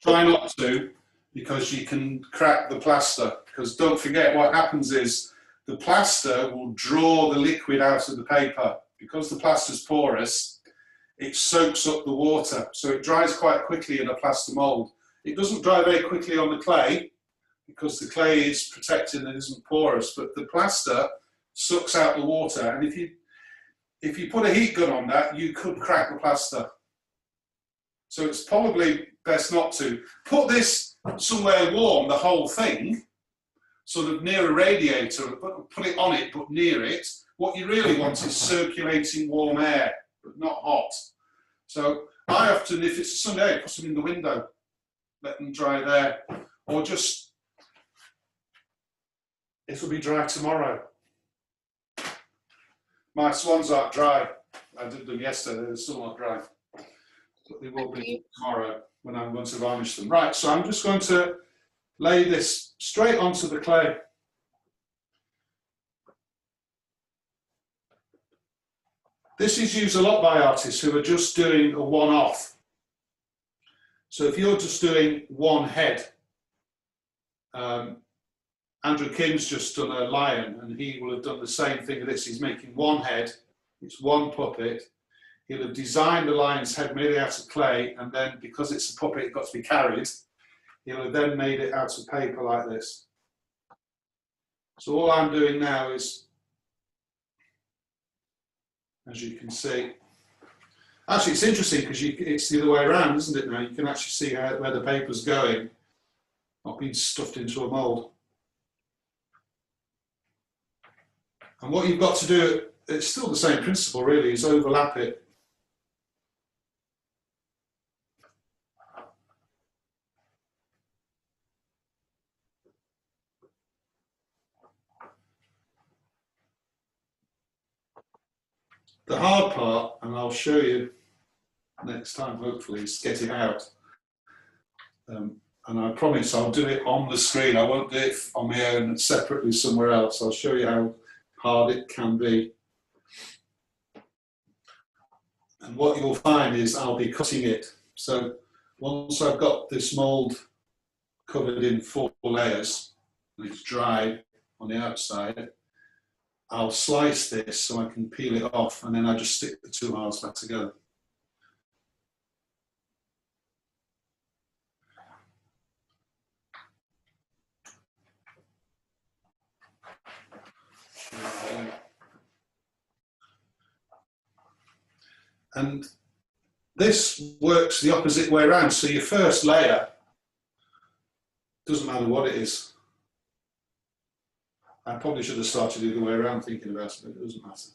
Try not to, because you can crack the plaster. Because don't forget, what happens is the plaster will draw the liquid out of the paper. Because the plaster's porous, it soaks up the water. So it dries quite quickly in a plaster mould. It doesn't dry very quickly on the clay, because the clay is protected and isn't porous, but the plaster sucks out the water, and if you put a heat gun on that, you could crack the plaster. So it's probably best not to. Put this somewhere warm, the whole thing, sort of near a radiator, put it on it, but near it. What you really want is circulating warm air, but not hot. So I often, if it's a sunny day, put them in the window, let them dry there, or just, it'll be dry tomorrow. My swans aren't dry. I did them yesterday, they're still not dry. But they will be tomorrow when I'm going to varnish them. Right, so I'm just going to lay this straight onto the clay. This is used a lot by artists who are just doing a one-off. So if you're just doing one head, Andrew Kim's just done a lion, and he will have done the same thing with this. He's making one head, it's one puppet. He'll have designed the lion's head made it out of clay, and then because it's a puppet, it's got to be carried. He'll have then made it out of paper like this. So all I'm doing now is, as you can see, actually it's interesting because it's the other way around, isn't it now? You can actually see where the paper's going, not being stuffed into a mould. And what you've got to do, it's still the same principle really, is overlap it. The hard part, and I'll show you next time hopefully, is get it out. And I promise I'll do it on the screen. I won't do it on my own separately somewhere else. I'll show you how hard it can be. And what you'll find is I'll be cutting it. So once I've got this mould covered in 4 layers, and it's dry on the outside, I'll slice this so I can peel it off, and then I just stick the 2 halves back together. And this works the opposite way around. So your first layer, doesn't matter what it is. I probably should have started the other way around thinking about it, but it doesn't matter.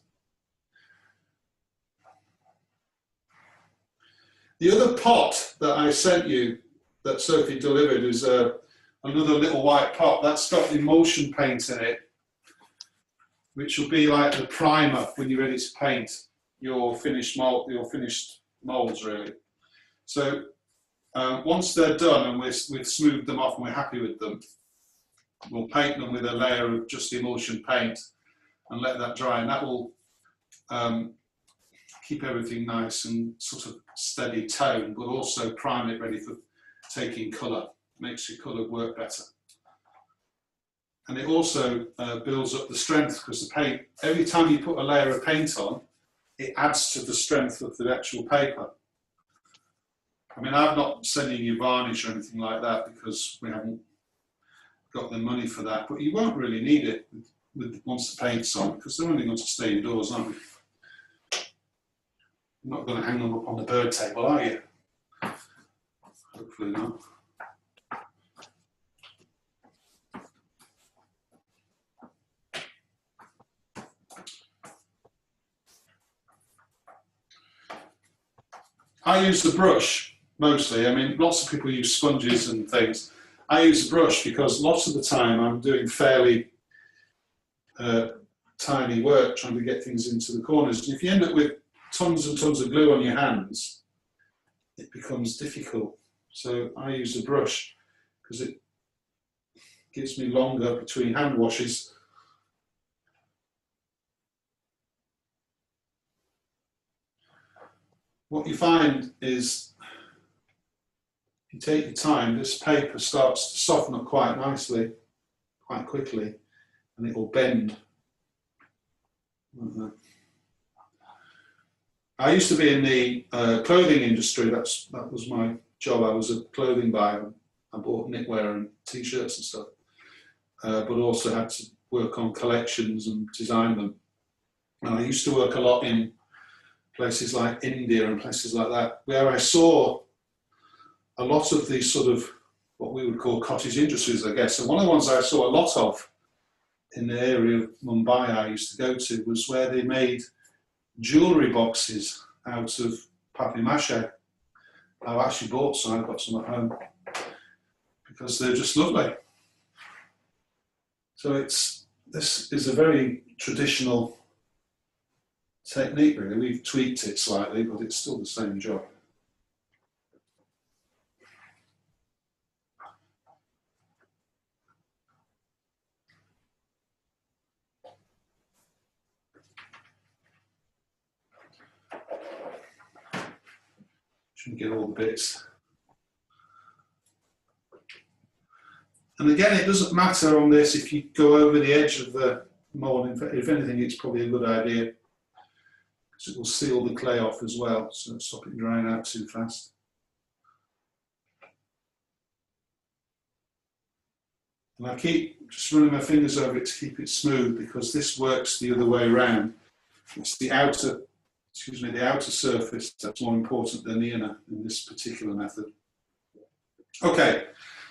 The other pot that I sent you, that Sophie delivered, is another little white pot. That's got emulsion paint in it, which will be like the primer when you're ready to paint your finished molds, really. So once they're done and we've smoothed them off and we're happy with them, we'll paint them with a layer of just emulsion paint and let that dry, and that will keep everything nice and sort of steady tone, but also prime it ready for taking colour. Makes your colour work better. And it also builds up the strength, because the paint, every time you put a layer of paint on, it adds to the strength of the actual paper. I mean, I'm not sending you varnish or anything like that because we haven't got the money for that, but you won't really need it once the paint's on, because they're only going to stay indoors, aren't we? You're not going to hang them up on the bird table, are you? Hopefully not. I use the brush mostly. I mean, lots of people use sponges and things. I use a brush because lots of the time I'm doing fairly tiny work trying to get things into the corners. And if you end up with tons and tons of glue on your hands, it becomes difficult. So I use a brush because it gives me longer between hand washes. What you find is, if you take your time, this paper starts to soften up quite nicely, quite quickly, and it will bend. Like that. I used to be in the clothing industry. That was my job. I was a clothing buyer. I bought knitwear and t-shirts and stuff, but also had to work on collections and design them. And I used to work a lot in places like India and places like that, where I saw a lot of these sort of what we would call cottage industries, I guess. And one of the ones I saw a lot of in the area of Mumbai I used to go to was where they made jewellery boxes out of papier-mâché. I've actually bought some, I've got some at home, because they're just lovely. So this is a very traditional technique, really. We've tweaked it slightly, but it's still the same job. Shouldn't get all the bits. And again, it doesn't matter on this if you go over the edge of the mould. If anything, it's probably a good idea, because it will seal the clay off as well, so stop it drying out too fast. And I keep just running my fingers over it to keep it smooth, because this works the other way around. It's the outer, the outer surface that's more important than the inner in this particular method. Okay,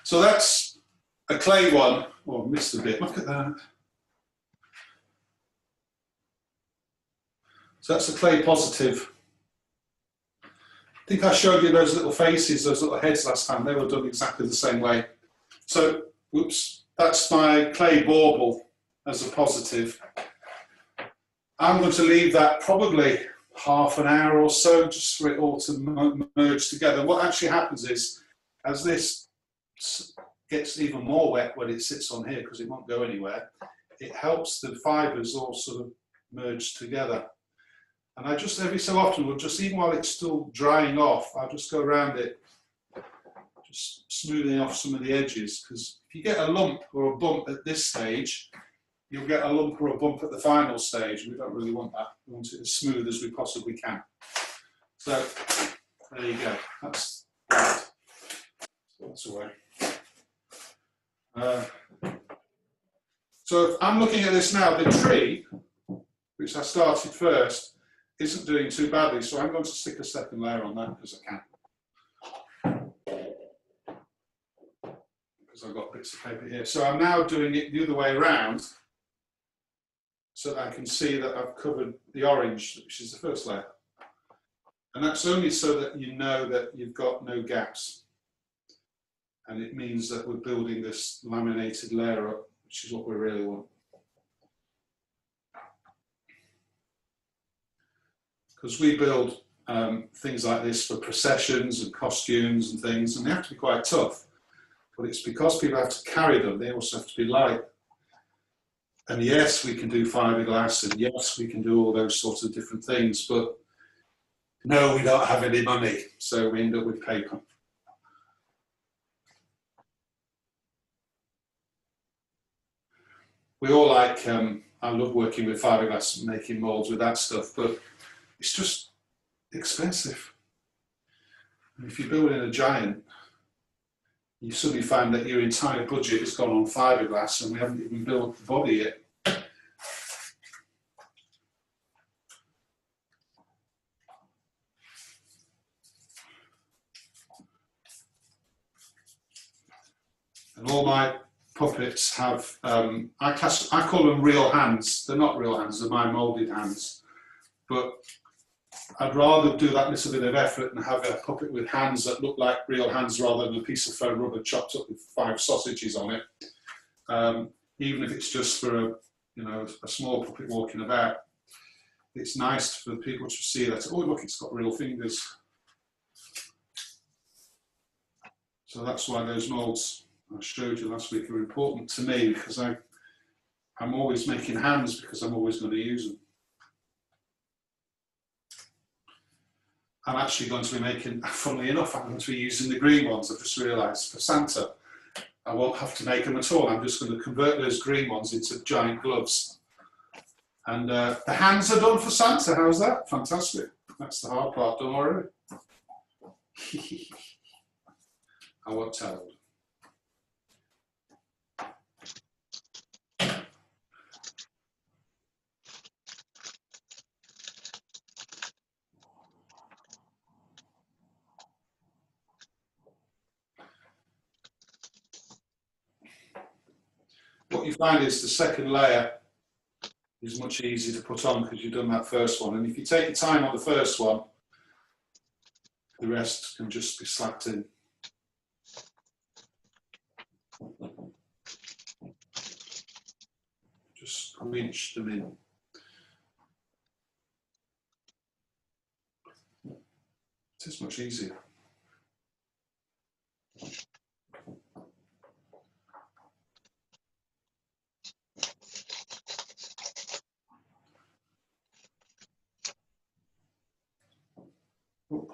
so that's a clay one. Oh, I missed a bit, look at that. So that's a clay positive. I think I showed you those little faces, those little heads last time. They were done exactly the same way. So, whoops, that's my clay bauble as a positive. I'm going to leave that probably half an hour or so just for it all to merge together. What actually happens is, as this gets even more wet when it sits on here, because it won't go anywhere, it helps the fibres all sort of merge together. And I just every so often will just, even while it's still drying off, I'll just go around it, just smoothing off some of the edges, because if you get a lump or a bump at this stage, you'll get a lump or a bump at the final stage. We don't really want that. We want it as smooth as we possibly can. So there you go. That's away. So if I'm looking at this now, the tree, which I started first, isn't doing too badly. So I'm going to stick a second layer on that because I can. Because I've got bits of paper here. So I'm now doing it the other way around, so that I can see that I've covered the orange, which is the first layer. And that's only so that you know that you've got no gaps. And it means that we're building this laminated layer up, which is what we really want. Because we build things like this for processions and costumes and things, and they have to be quite tough. But it's because people have to carry them, they also have to be light. And yes, we can do fiberglass, and yes, we can do all those sorts of different things, but no, we don't have any money, so we end up with paper. We all like, I love working with fiberglass and making moulds with that stuff, but it's just expensive. And if you're building a giant, you suddenly find that your entire budget has gone on fiberglass and we haven't even built the body yet. And all my puppets have, I call them real hands. They're not real hands, they're my moulded hands. But I'd rather do that little bit of effort and have a puppet with hands that look like real hands rather than a piece of foam rubber chopped up with 5 sausages on it. Even if it's just for a small puppet walking about, it's nice for people to see that, oh look, it's got real fingers. So that's why those moulds I showed you last week are important to me, because I'm always making hands because I'm always going to use them. I'm actually going to be making, funnily enough, I'm going to be using the green ones, I've just realised, for Santa. I won't have to make them at all, I'm just going to convert those green ones into giant gloves. And the hands are done for Santa, how's that? Fantastic. That's the hard part done already. I won't tell them. What you find is the second layer is much easier to put on because you've done that first one. And if you take your time on the first one, the rest can just be slapped in. Just pinch them in. It is much easier. Oh.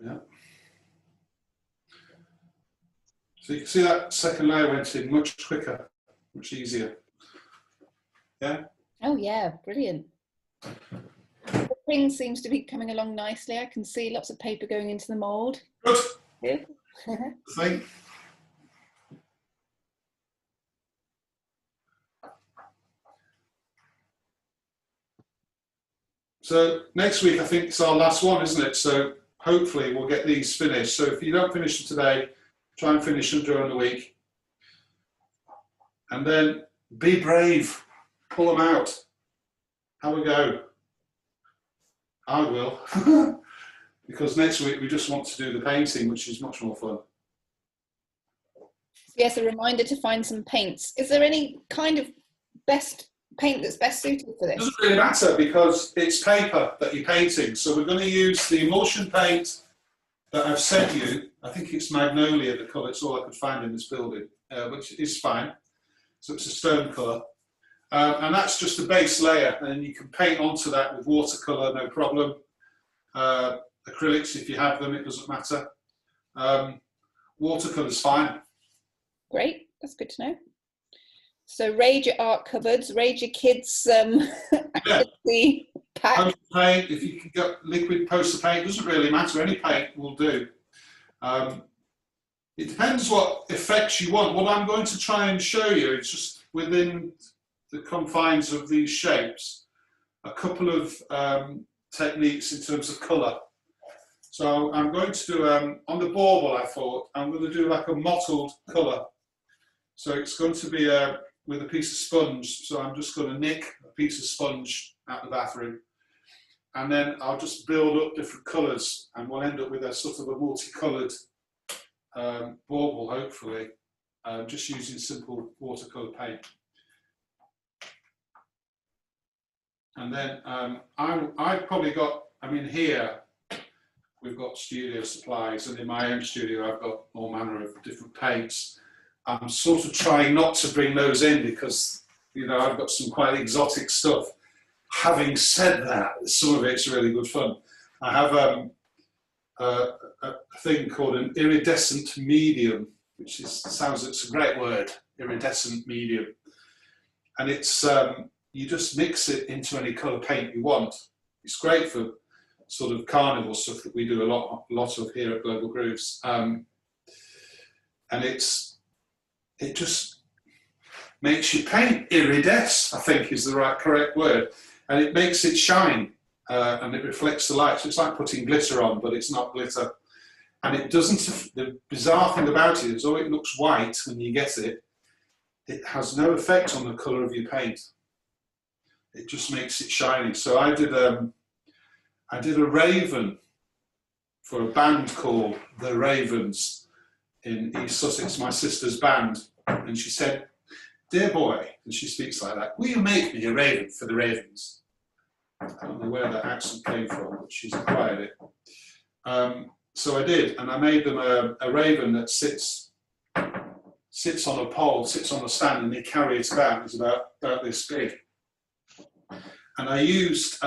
Yeah. So you can see that second layer went in much quicker, much easier. Yeah? Oh yeah, brilliant. The thing seems to be coming along nicely. I can see lots of paper going into the mould. Good. Good. Thing. So next week, I think it's our last one, isn't it? So hopefully we'll get these finished. So if you don't finish them today, try and finish them during the week. And then be brave, pull them out, have a go. I will, because next week we just want to do the painting, which is much more fun. Yes, a reminder to find some paints. Is there any kind of best paint that's best suited for this? It doesn't really matter because it's paper that you're painting. So we're going to use the emulsion paint that I've sent you. I think it's Magnolia, the colour. It's all I could find in this building, which is fine. So it's a stone colour. And that's just a base layer. And you can paint onto that with watercolour, no problem. Acrylics, if you have them, it doesn't matter. Watercolour's fine. Great, that's good to know. So raid your art cupboards, raid your kids' activity pack. Poster paint, if you can get liquid poster paint, doesn't really matter, any paint will do. It depends what effects you want. What I'm going to try and show you is just within the confines of these shapes, a couple of techniques in terms of colour. So I'm going to do, on the bauble I thought, I'm going to do like a mottled colour. So it's going to be with a piece of sponge. So I'm just going to nick a piece of sponge out the bathroom. And then I'll just build up different colours and we'll end up with a sort of a multicoloured bauble, hopefully, just using simple watercolour paint. And then I've probably got, I mean here, we've got studio supplies, and in my own studio I've got all manner of different paints. I'm sort of trying not to bring those in because, you know, I've got some quite exotic stuff. Having said that, some of it's really good fun. I have a thing called an iridescent medium, which sounds, it's a great word, iridescent medium. And it's, you just mix it into any colour paint you want. It's great for sort of carnival stuff that we do a lot of here at Global Grooves. And it just makes your paint iridesce, I think is the correct word. And it makes it shine and it reflects the light. So it's like putting glitter on, but it's not glitter. And it doesn't, the bizarre thing about it is, although it looks white when you get it, it has no effect on the colour of your paint. It just makes it shiny. So I did a raven for a band called The Ravens in East Sussex, my sister's band. And she said, "Dear boy," and she speaks like that, "will you make me a raven for the Ravens?" I don't know where that accent came from, but she's acquired it. So I did, and I made them a raven that sits on a pole, sits on a stand, and they carry it about. It's about this big. And I used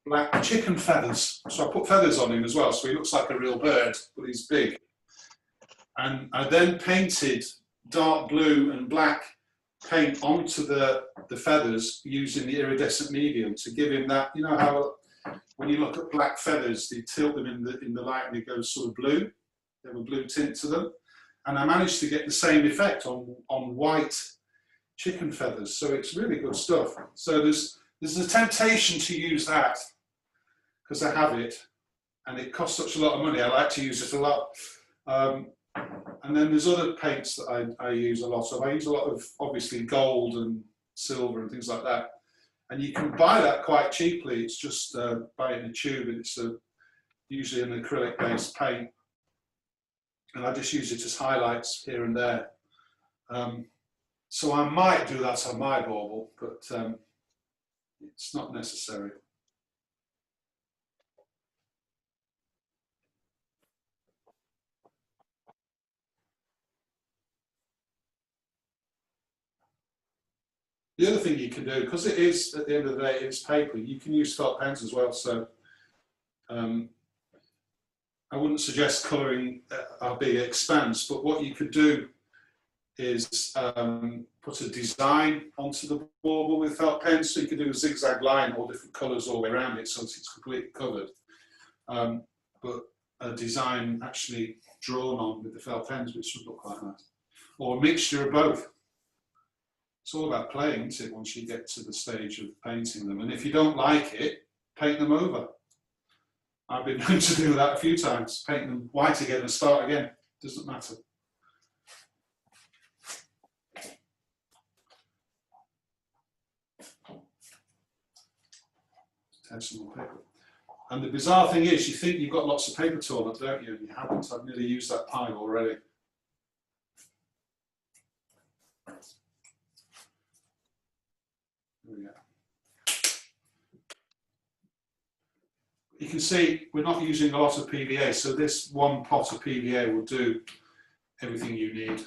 black chicken feathers. So I put feathers on him as well, so he looks like a real bird, but he's big. And I then painted dark blue and black paint onto the feathers using the iridescent medium to give him that, you know how when you look at black feathers, they tilt them in the light and they go sort of blue. They have a blue tint to them. And I managed to get the same effect on white chicken feathers. So it's really good stuff. So there's a temptation to use that because I have it and it costs such a lot of money. I like to use it a lot. And then there's other paints that I use a lot of. I use a lot of, obviously, gold and silver and things like that. And you can buy that quite cheaply. It's just buy it in a tube, and it's usually an acrylic-based paint. And I just use it as highlights here and there. So I might do that on my bauble, but it's not necessary. The other thing you can do, because it is, at the end of the day, it's paper, you can use felt pens as well. So I wouldn't suggest colouring a big expanse, but what you could do is put a design onto the bauble with felt pens. So you could do a zigzag line, all different colours all the way around it, so it's completely covered. But a design actually drawn on with the felt pens, which would look quite nice. Or a mixture of both. It's all about playing, isn't it, once you get to the stage of painting them. And if you don't like it, paint them over. I've been known to do that a few times, paint them white again and start again. Doesn't matter. Have some more paper. And the bizarre thing is, you think you've got lots of paper torn up, don't you? And you haven't. I've nearly used that pile already. There we go. You can see we're not using a lot of PVA, so this one pot of PVA will do everything you need.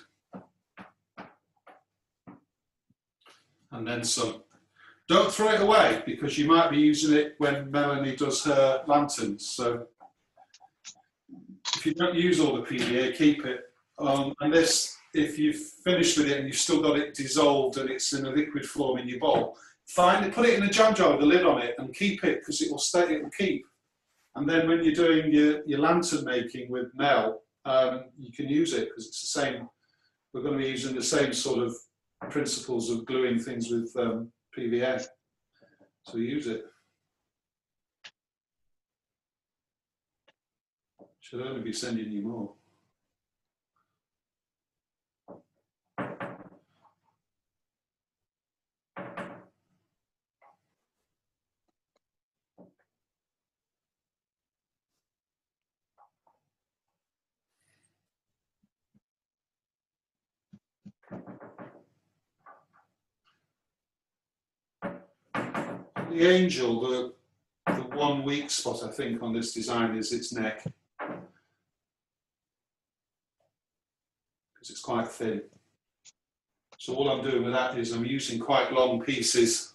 And then some. Don't throw it away, because you might be using it when Melanie does her lanterns. So if you don't use all the PVA, keep it. And this, if you've finished with it and you've still got it dissolved and it's in a liquid form in your bowl, find it, put it in a jam jar with a lid on it and keep it, because it will stay, it will keep. And then when you're doing your lantern making with Mel, you can use it, because it's the same. We're going to be using the same sort of principles of gluing things with PVA. So use it. Should only be sending you more. The angel, the 1 weak spot, I think, on this design is its neck, because it's quite thin. So all I'm doing with that is I'm using quite long pieces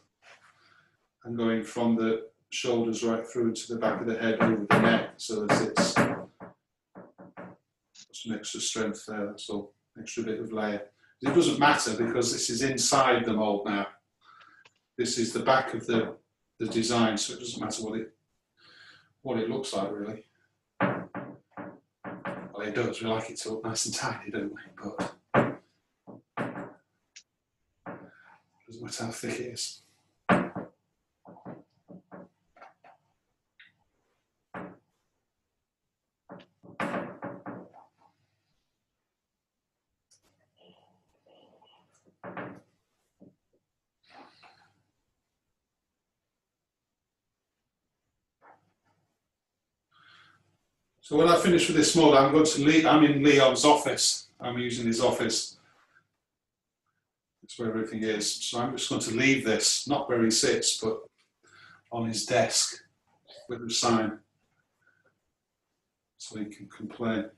and going from the shoulders right through to the back of the head over the neck, so that it's some extra strength there, that's all, extra bit of layer. It doesn't matter, because this is inside the mould now. This is the back of the design, so it doesn't matter what it looks like, really. Well, it does. We like it to look nice and tiny, don't we? But it doesn't matter how thick it is. So when I finish with this mould, I'm going to leave. I'm in Leon's office. I'm using his office. That's where everything is. So I'm just going to leave this, not where he sits, but on his desk with the sign, so he can complain.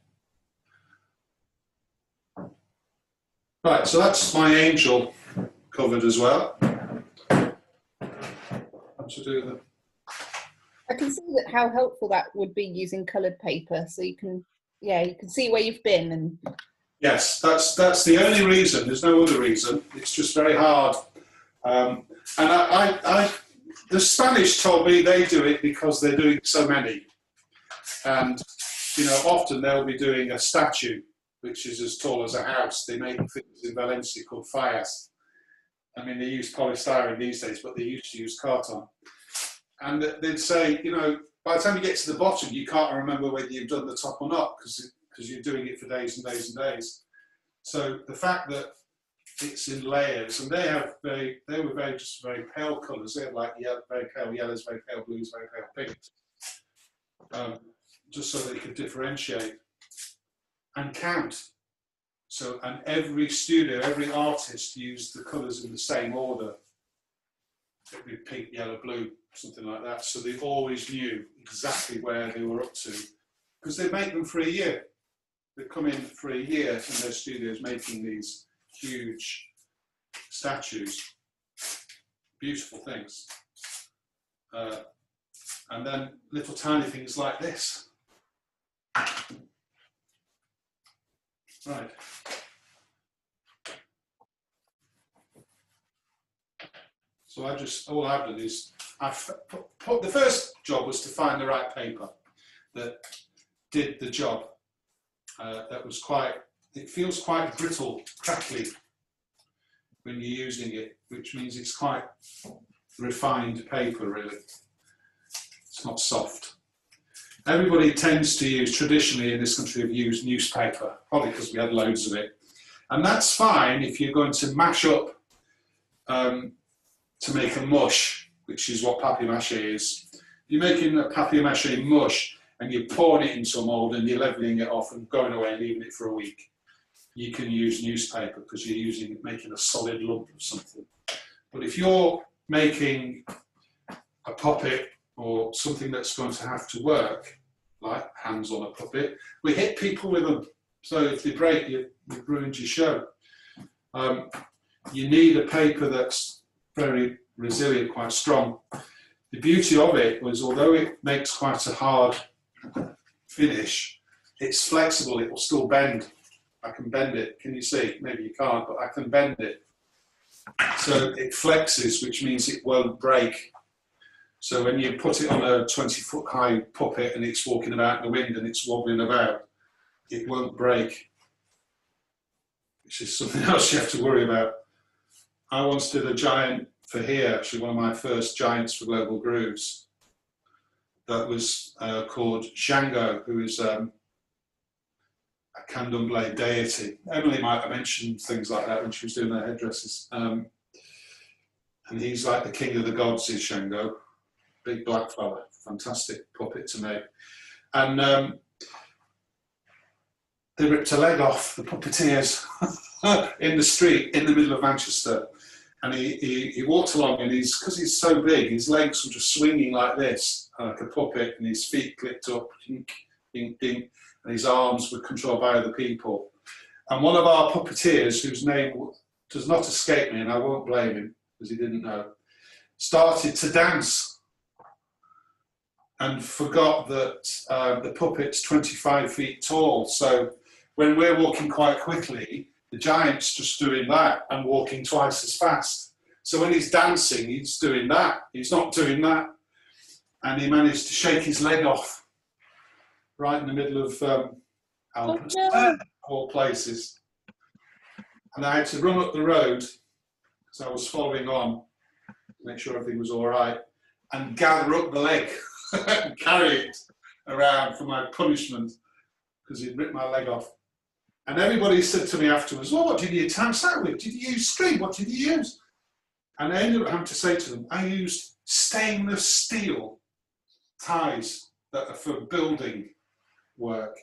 Right, so that's my angel covered as well. What to do then? I can see that how helpful that would be, using coloured paper, so you can, yeah, you can see where you've been. And yes, that's the only reason. There's no other reason. It's just very hard. And the Spanish told me they do it because they're doing so many. And you know, often they'll be doing a statue which is as tall as a house. They make things in Valencia called fallas. I mean, they use polystyrene these days, but they used to use carton. And they'd say, you know, by the time you get to the bottom, you can't remember whether you've done the top or not, because you're doing it for days and days and days. So the fact that it's in layers, and they were just very pale colours. They had like very pale yellows, very pale blues, very pale pinks, just so they could differentiate and count. So, and every studio, every artist used the colours in the same order. It'd be pink, yellow, blue, something like that. So they always knew exactly where they were up to, because they make them for a year. They come in for a year in their studios making these huge statues, beautiful things. And then little tiny things like this. Right. So all I've done is the first job was to find the right paper that did the job. That was it feels quite brittle, crackly when you're using it, which means it's quite refined paper, really. It's not soft. Everybody tends to use, traditionally in this country, have used newspaper, probably because we had loads of it. And that's fine if you're going to mash up to make a mush, which is what papier-mâché is. You're making a papier-mâché mush and you're pouring it into a mould and you're levelling it off and going away and leaving it for a week. You can use newspaper because you're making a solid lump of something. But if you're making a puppet or something that's going to have to work, like hands on a puppet, we hit people with them. So if they break, you've ruined your show. You need a paper that's very resilient, quite strong. The beauty of it was, although it makes quite a hard finish, it's flexible, it will still bend. I can bend it, can you see? Maybe you can't, but I can bend it. So it flexes, which means it won't break. So when you put it on a 20-foot high puppet and it's walking about in the wind and it's wobbling about, it won't break. Which is something else you have to worry about. I once did a giant for here, actually one of my first giants for Global Grooves. That was called Shango, who is a candomblé deity. Emily might have mentioned things like that when she was doing her headdresses. And he's like the king of the gods, is Shango. Big black fella, fantastic puppet to make. And they ripped a leg off, the puppeteers, in the street in the middle of Manchester. And he walked along and because he's so big, his legs were just swinging like this, like a puppet, and his feet clicked up, dink, dink, dink, and his arms were controlled by other people. And one of our puppeteers, whose name does not escape me, and I won't blame him because he didn't know, started to dance and forgot that the puppet's 25 feet tall. So when we're walking quite quickly, the giant's just doing that and walking twice as fast. So when he's dancing, he's doing that. He's not doing that. And he managed to shake his leg off right in the middle of Albert, of all places. And I had to run up the road, because I was following on, to make sure everything was all right, and gather up the leg and carry it around for my punishment, because he'd ripped my leg off. And everybody said to me afterwards, well, what did you attach that with? Did you use string? What did you use? And I ended up having to say to them, I used stainless steel ties that are for building work.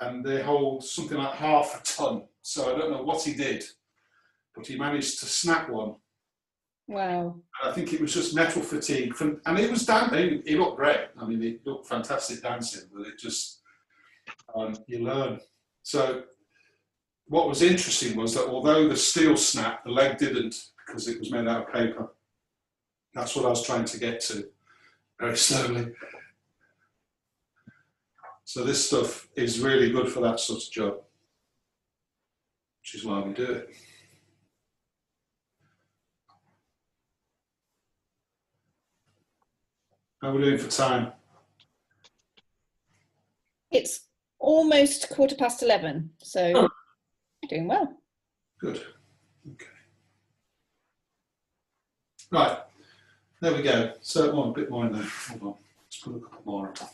And they hold something like half a ton. So I don't know what he did, but he managed to snap one. Wow. And I think it was just metal fatigue. And it was dancing. He looked great. I mean, he looked fantastic dancing, but it just, you learn. So what was interesting was that although the steel snapped, the leg didn't, because it was made out of paper. That's what I was trying to get to, very slowly. So this stuff is really good for that sort of job, which is why we do it. How are we doing for time? It's almost 11:15, so you're doing well. Good. Okay. Right. There we go. So, a bit more in there. Hold on. Let's put a couple more on.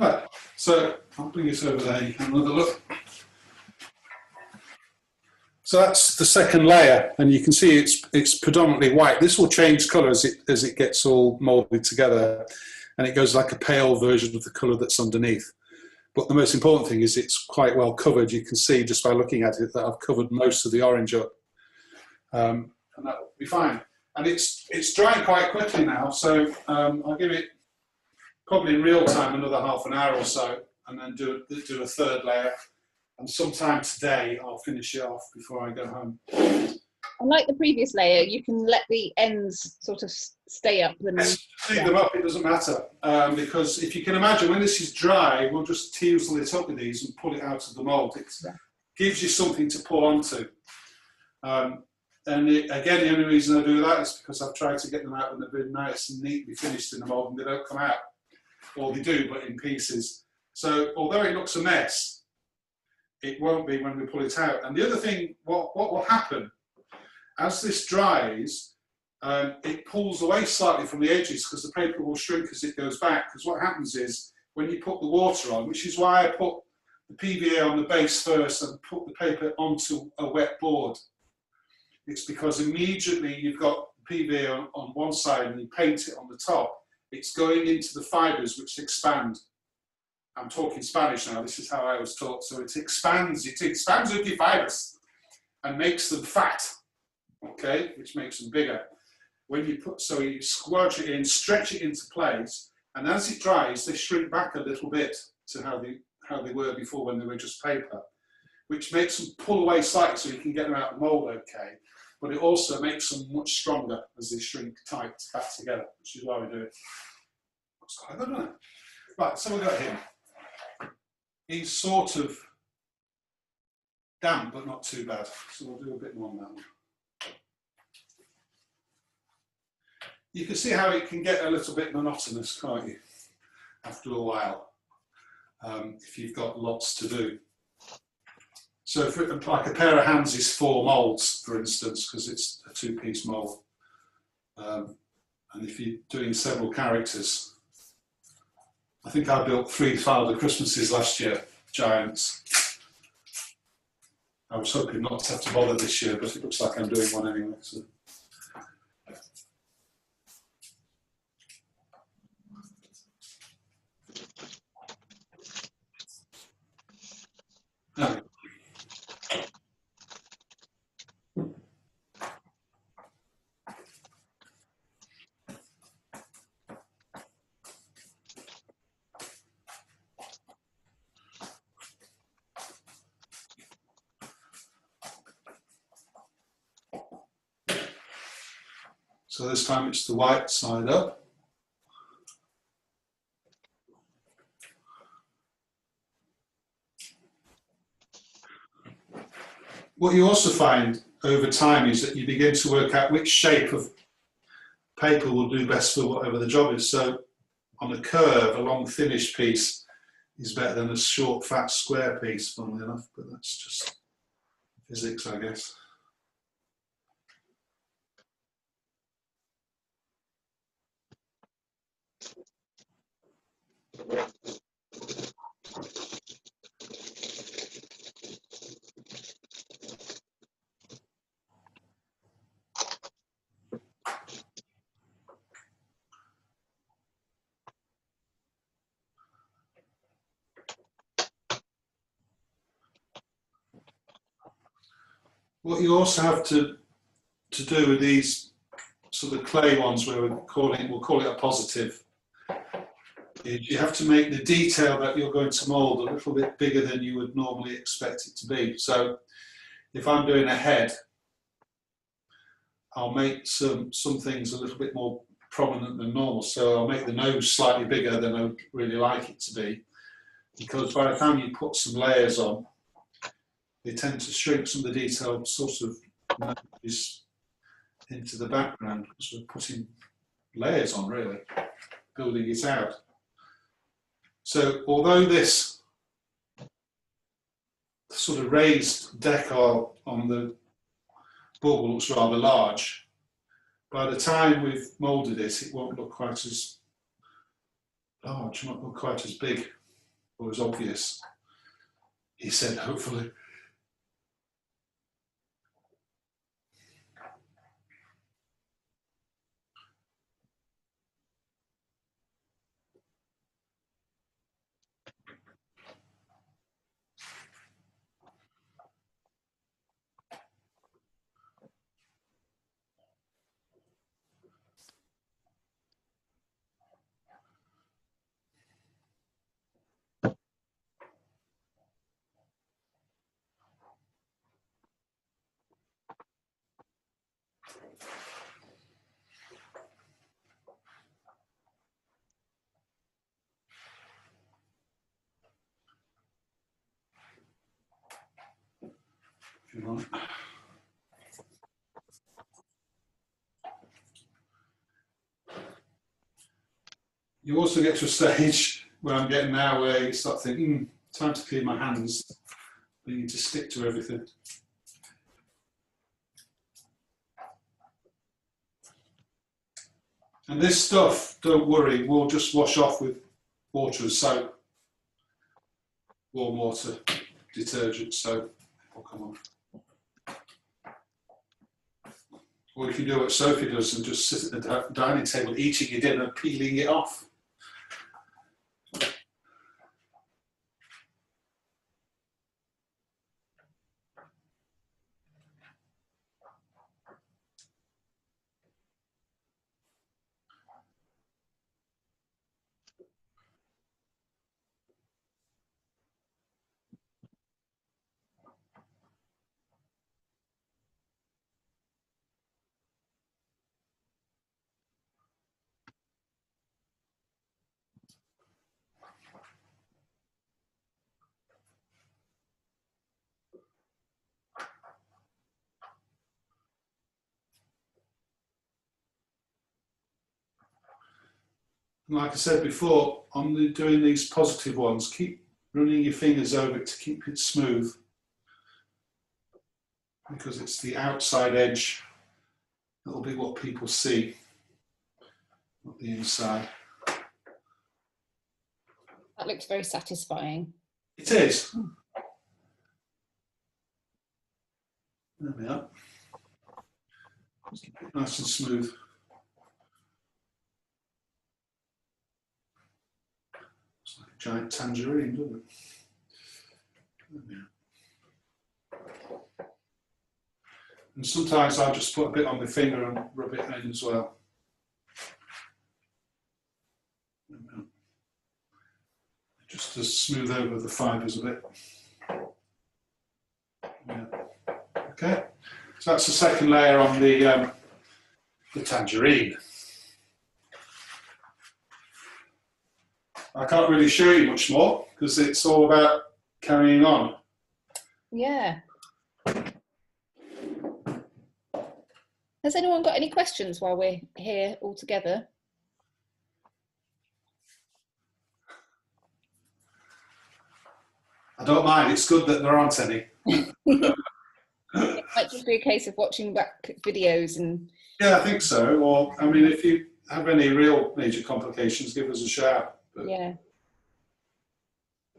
Right, so I'll bring this over there, you can have another look. So that's the second layer, and you can see it's predominantly white. This will change colour as it gets all moulded together, and it goes like a pale version of the colour that's underneath. But the most important thing is it's quite well covered. You can see just by looking at it that I've covered most of the orange up, and that will be fine. And it's drying quite quickly now, so I'll give it probably in real time another half an hour or so, and then do a third layer. And sometime today I'll finish it off before I go home. Unlike the previous layer, you can let the ends sort of stay up. Leave them up, it doesn't matter. Because if you can imagine, when this is dry, we'll just teasel it up with these and pull it out of the mould. It gives you something to pull onto. And again, the only reason I do that is because I've tried to get them out when they've been nice and neatly finished in the mould, and they don't come out. Or they do, but in pieces. So although it looks a mess, it won't be when we pull it out. And the other thing, what will happen, as this dries, it pulls away slightly from the edges because the paper will shrink as it goes back. Because what happens is, when you put the water on, which is why I put the PVA on the base first and put the paper onto a wet board, it's because immediately you've got PVA on one side and you paint it on the top, it's going into the fibres which expand. I'm talking Spanish now, this is how I was taught. So it expands with the fibres and makes them fat, okay, which makes them bigger. When you so you squelch it in, stretch it into place, and as it dries, they shrink back a little bit to how they were before when they were just paper, which makes them pull away slightly so you can get them out of the mould okay, but it also makes them much stronger as they shrink tight back together, which is why we do it. Looks quite good, doesn't it? Right, so we've got him. He's sort of damp, but not too bad. So we'll do a bit more on that one. You can see how it can get a little bit monotonous, can't you? After a while, if you've got lots to do. So for, like a pair of hands is 4 moulds, for instance, because it's a 2-piece mould. And if you're doing several characters, I think I built 3 Father Christmases last year, giants. I was hoping not to have to bother this year, but it looks like I'm doing one anyway. So. No. So this time it's the white side up. What you also find over time is that you begin to work out which shape of paper will do best for whatever the job is. So on a curve, a long thinnish piece is better than a short fat square piece, funnily enough, but that's just physics, I guess. What you also have to do with these sort of clay ones, where we'll call it a positive, is you have to make the detail that you're going to mould a little bit bigger than you would normally expect it to be. So if I'm doing a head, I'll make some things a little bit more prominent than normal. So I'll make the nose slightly bigger than I would really like it to be, because by the time you put some layers on, they tend to shrink some of the detail sort of noses into the background, because we're putting layers on, really, building it out. So although this sort of raised decor on the bubble looks rather large, by the time we've moulded it, it won't look quite as large, it won't look quite as big or as obvious, he said, hopefully. you want. You also get to a stage where I'm getting now where you start thinking, time to clean my hands. You need to stick to everything. And this stuff, don't worry, we'll just wash off with water and soap. Warm water, detergent, soap will come on. Or you can do what Sophie does and just sit at the dining table eating your dinner, peeling it off. And like I said before, on doing these positive ones, keep running your fingers over it to keep it smooth, because it's the outside edge that'll be what people see, not the inside. That looks very satisfying. It is. There we are. Just keep it nice and smooth. It's like a giant tangerine, doesn't it? There we are. And sometimes I'll just put a bit on my finger and rub it in as well. There we are. Just to smooth over the fibres a bit. Yeah. Okay, so that's the second layer on the tangerine. I can't really show you much more because it's all about carrying on. Yeah. Has anyone got any questions while we're here all together? I don't mind, it's good that there aren't any. It might just be a case of watching back videos and... Yeah, I think so. Or, I mean, if you have any real major complications, give us a shout. But yeah.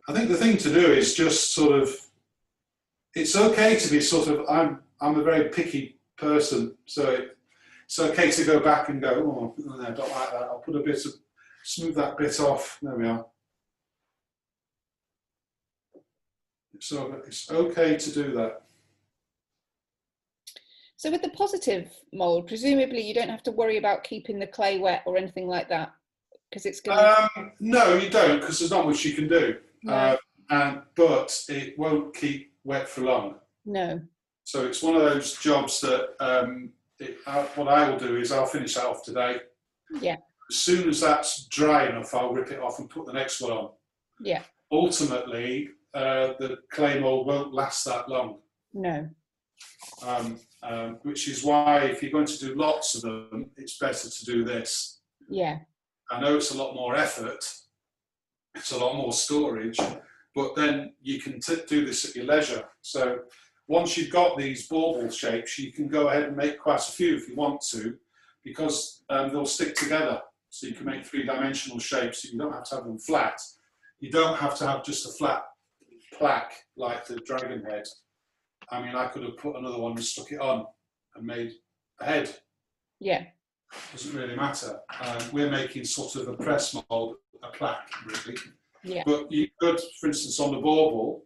I think the thing to do is just sort of, it's okay to be sort of, I'm a very picky person, so it's okay to go back and go, oh, no, I don't like that. I'll put a bit of, smooth that bit off. There we are. So it's okay to do that. So with the positive mould, presumably you don't have to worry about keeping the clay wet or anything like that, because it's going to... No, you don't, because there's not much you can do. No. But it won't keep wet for long. No. So it's one of those jobs that what I will do is I'll finish that off today. Yeah. As soon as that's dry enough, I'll rip it off and put the next one on. Yeah. Ultimately, the clay mould won't last that long. No. Which is why if you're going to do lots of them, it's better to do this. Yeah. I know it's a lot more effort, it's a lot more storage, but then you can do this at your leisure. So once you've got these bauble shapes, you can go ahead and make quite a few if you want to, because they'll stick together. So you can make three-dimensional shapes, so you don't have to have them flat. You don't have to have just a flat plaque like the dragon head. I mean, I could have put another one and stuck it on and made a head. Yeah. Doesn't really matter. We're making sort of a press mould, a plaque, really. Yeah. But you could, for instance, on the bauble,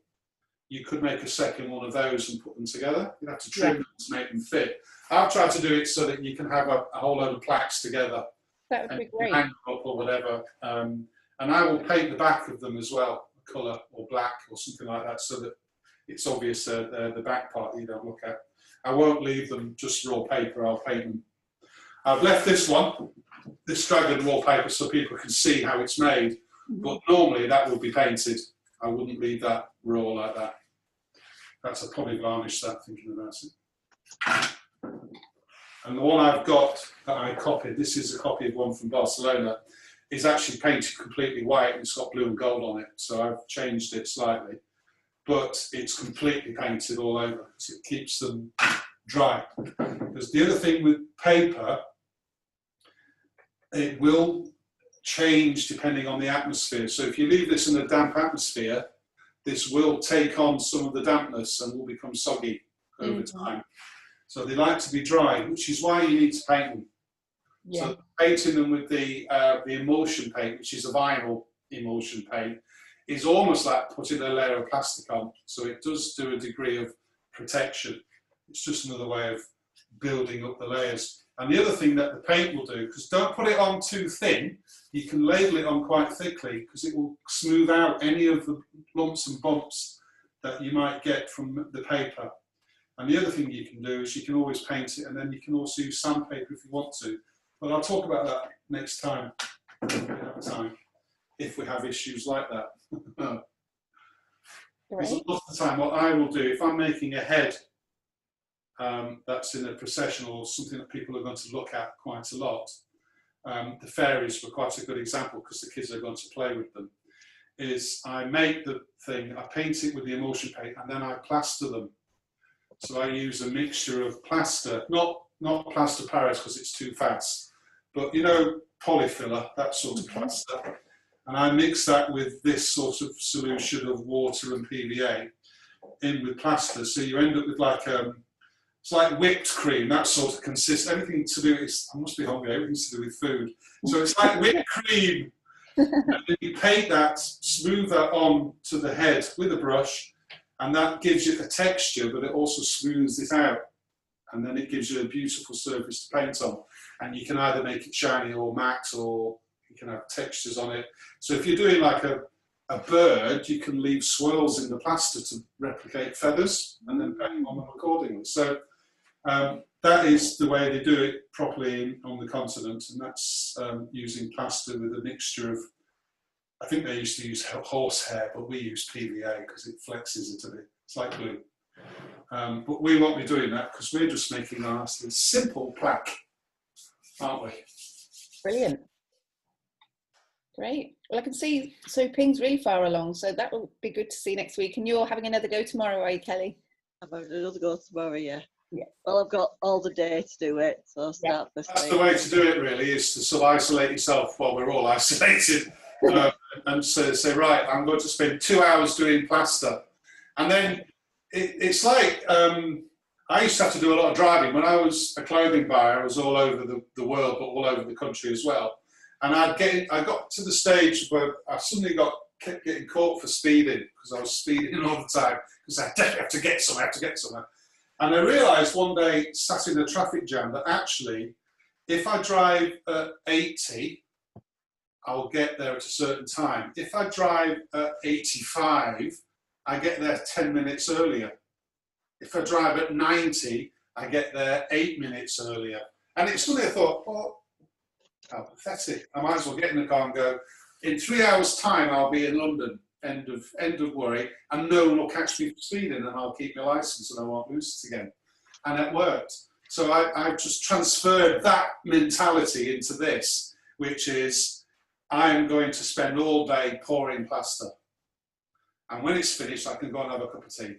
you could make a second one of those and put them together. You'd have to trim them to make them fit. I've tried to do it so that you can have a whole load of plaques together. That would be great. Hang them up or whatever. And I will paint the back of them as well, colour or black or something like that, so that it's obvious the back part that you don't look at. I won't leave them just raw paper, I'll paint them. I've left this one, this dragon wallpaper, so people can see how it's made, but normally that would be painted. I wouldn't leave that raw like that. I'll probably varnish that thinking about it. And the one I've got that I copied, this is a copy of one from Barcelona, is actually painted completely white and it's got blue and gold on it. So I've changed it slightly, but it's completely painted all over, so it keeps them dry. Because the other thing with paper, it will change depending on the atmosphere. So if you leave this in a damp atmosphere, this will take on some of the dampness and will become soggy over time. So they like to be dry, which is why you need to paint them. Yeah. So painting them with the emulsion paint, which is a vinyl emulsion paint, is almost like putting a layer of plastic on. So it does do a degree of protection. It's just another way of building up the layers. And the other thing that the paint will do, because don't put it on too thin, you can ladle it on quite thickly because it will smooth out any of the lumps and bumps that you might get from the paper. And the other thing you can do is you can always paint it, and then you can also use sandpaper if you want to. But I'll talk about that next time, if we have issues like that. Because a lot of the time, what I will do, if I'm making a head that's in a procession or something that people are going to look at quite a lot, the fairies were quite a good example because the kids are going to play with them, is I make the thing, I paint it with the emulsion paint, and then I plaster them. So I use a mixture of plaster, not plaster Paris because it's too fast, but you know, polyfiller, that sort of plaster. And I mix that with this sort of solution of water and PVA in with plaster. So you end up with like, it's like whipped cream, that sort of consists, everything to do, I must be hungry, everything's to do with food. So it's like whipped cream. And then you paint that, smooth that on to the head with a brush, and that gives you a texture, but it also smooths it out. And then it gives you a beautiful surface to paint on. And you can either make it shiny or matte, or you can have textures on it. So if you're doing like a bird, you can leave swirls in the plaster to replicate feathers and then paint on them accordingly. So that is the way they do it properly on the continent, and that's using plaster with a mixture of, I think they used to use horsehair, but we use PVA because it flexes it a bit. It's like glue. But we won't be doing that because we're just making a nice simple plaque, aren't we? Brilliant. Great. Well, I can see So Ping's really far along, so that will be good to see next week. And you're having another go tomorrow, are you, Kelly? I'm having another go tomorrow, yeah. Yeah. Well, I've got all the day to do it, so I'll start first That's thing. the way to do it, really, is to sort of isolate yourself while we're all isolated. And say, right, I'm going to spend 2 hours doing plaster. And then it's like, I used to have to do a lot of driving. When I was a clothing buyer, I was all over the world, but all over the country as well. And I got to the stage where I suddenly kept getting caught for speeding, because I was speeding all the time, because I definitely have to get somewhere, And I realised one day, sat in a traffic jam, that actually, if I drive at 80, I'll get there at a certain time. If I drive at 85, I get there 10 minutes earlier. If I drive at 90, I get there 8 minutes earlier. And it's suddenly I thought, well, how pathetic. I might as well get in the car and go, in 3 hours' time, I'll be in London. End of worry. And no one will catch me for speeding, and I'll keep my licence and I won't lose it again. And it worked. So I've just transferred that mentality into this, which is, I'm going to spend all day pouring plaster. And when it's finished, I can go and have a cup of tea.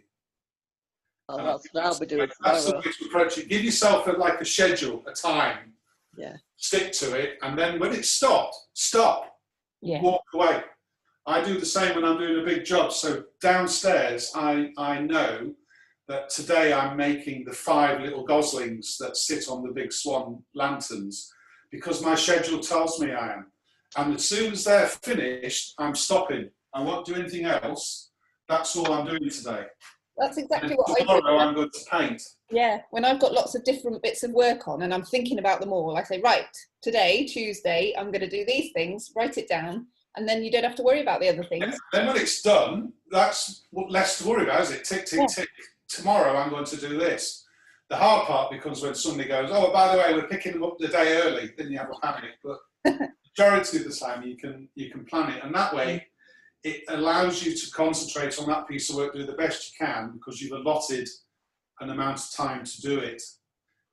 Oh, that's what I'll be doing That's the tomorrow. way to approach it. Give yourself like a schedule, a time. Yeah. Stick to it. And then when it's stopped, stop. Yeah. Walk away. I do the same when I'm doing a big job. So downstairs, I know that today I'm making the 5 little goslings that sit on the big swan lanterns, because my schedule tells me I am. And as soon as they're finished, I'm stopping. I won't do anything else. That's all I'm doing today. That's exactly And what I do. tomorrow I'm going to paint. Yeah, when I've got lots of different bits of work on and I'm thinking about them all, I say, right, today, Tuesday, I'm going to do these things, write it down, and then you don't have to worry about the other things. Yeah. Then when it's done, that's less to worry about, is it? Tick, tick, Yeah. tick. Tomorrow I'm going to do this. The hard part becomes when somebody goes, oh, by the way, we're picking them up the day early. Then you have a panic. But majority of the time you can plan it. And that way, it allows you to concentrate on that piece of work, do the best you can, because you've allotted an amount of time to do it.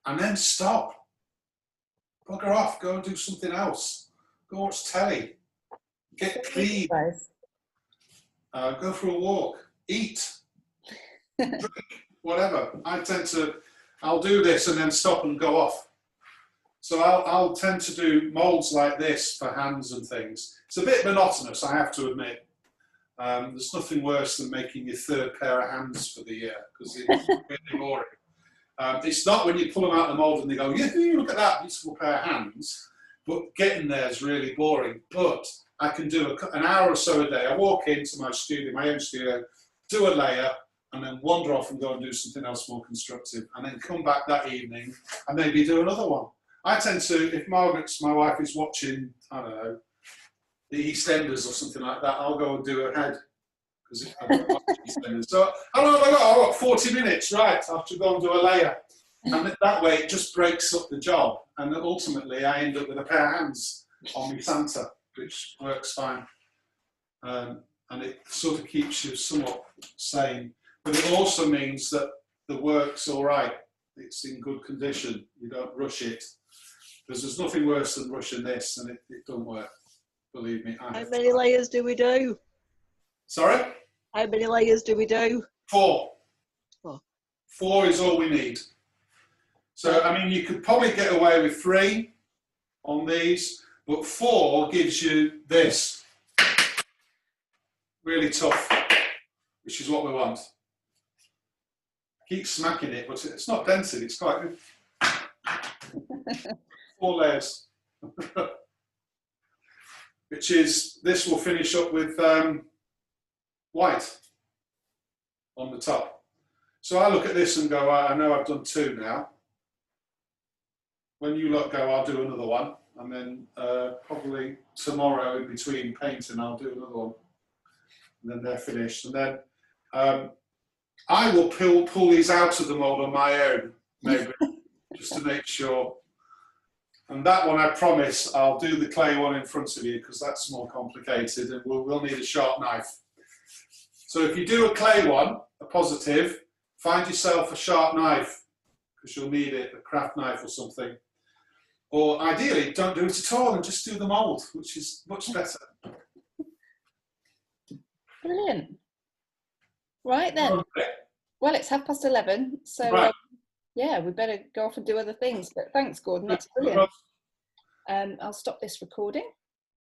And then stop. Bugger off, go and do something else. Go watch telly. Get clean. Go for a walk. Eat. Drink. Whatever. I'll do this and then stop and go off. So I'll tend to do moulds like this for hands and things. It's a bit monotonous, I have to admit. There's nothing worse than making your third pair of hands for the year, because it's really boring. It's not when you pull them out of the mould and they go, yeah, look at that beautiful pair of hands. But getting there is really boring. But I can do an hour or so a day. I walk into my studio, my own studio, do a layer, and then wander off and go and do something else more constructive. And then come back that evening and maybe do another one. I tend to, if Margaret's, my wife, is watching, I don't know, the EastEnders or something like that, I'll go and do her head. Because I don't watch EastEnders. So I've got 40 minutes, right, I have to go and do a layer. And that way it just breaks up the job. And ultimately I end up with a pair of hands on my Santa, which works fine. And it sort of keeps you somewhat sane. But it also means that the work's all right. It's in good condition. You don't rush it. Because there's nothing worse than rushing this, and it doesn't work. Believe me. How many layers do we do? Sorry? How many layers do we do? 4. Oh. 4 is all we need. So, I mean, you could probably get away with 3 on these, but 4 gives you this. Really tough, which is what we want. I keep smacking it, but it's not dented, it's quite good. 4 layers. Which is, this will finish up with white on the top. So I look at this and go, I know I've done 2 now. When you lot go, I'll do another one. And then probably tomorrow in between painting, I'll do another one. And then they're finished. And then I will pull these out of the mould on my own, maybe, just to make sure. And that one, I promise, I'll do the clay one in front of you because that's more complicated and we'll need a sharp knife. So if you do a clay one, a positive, find yourself a sharp knife because you'll need it, a craft knife or something. Or ideally, don't do it at all and just do the mould, which is much better. Brilliant. Right then. Okay. Well, it's 11:30, so right. Yeah, we better go off and do other things. But thanks, Gordon. That's brilliant. I'll stop this recording.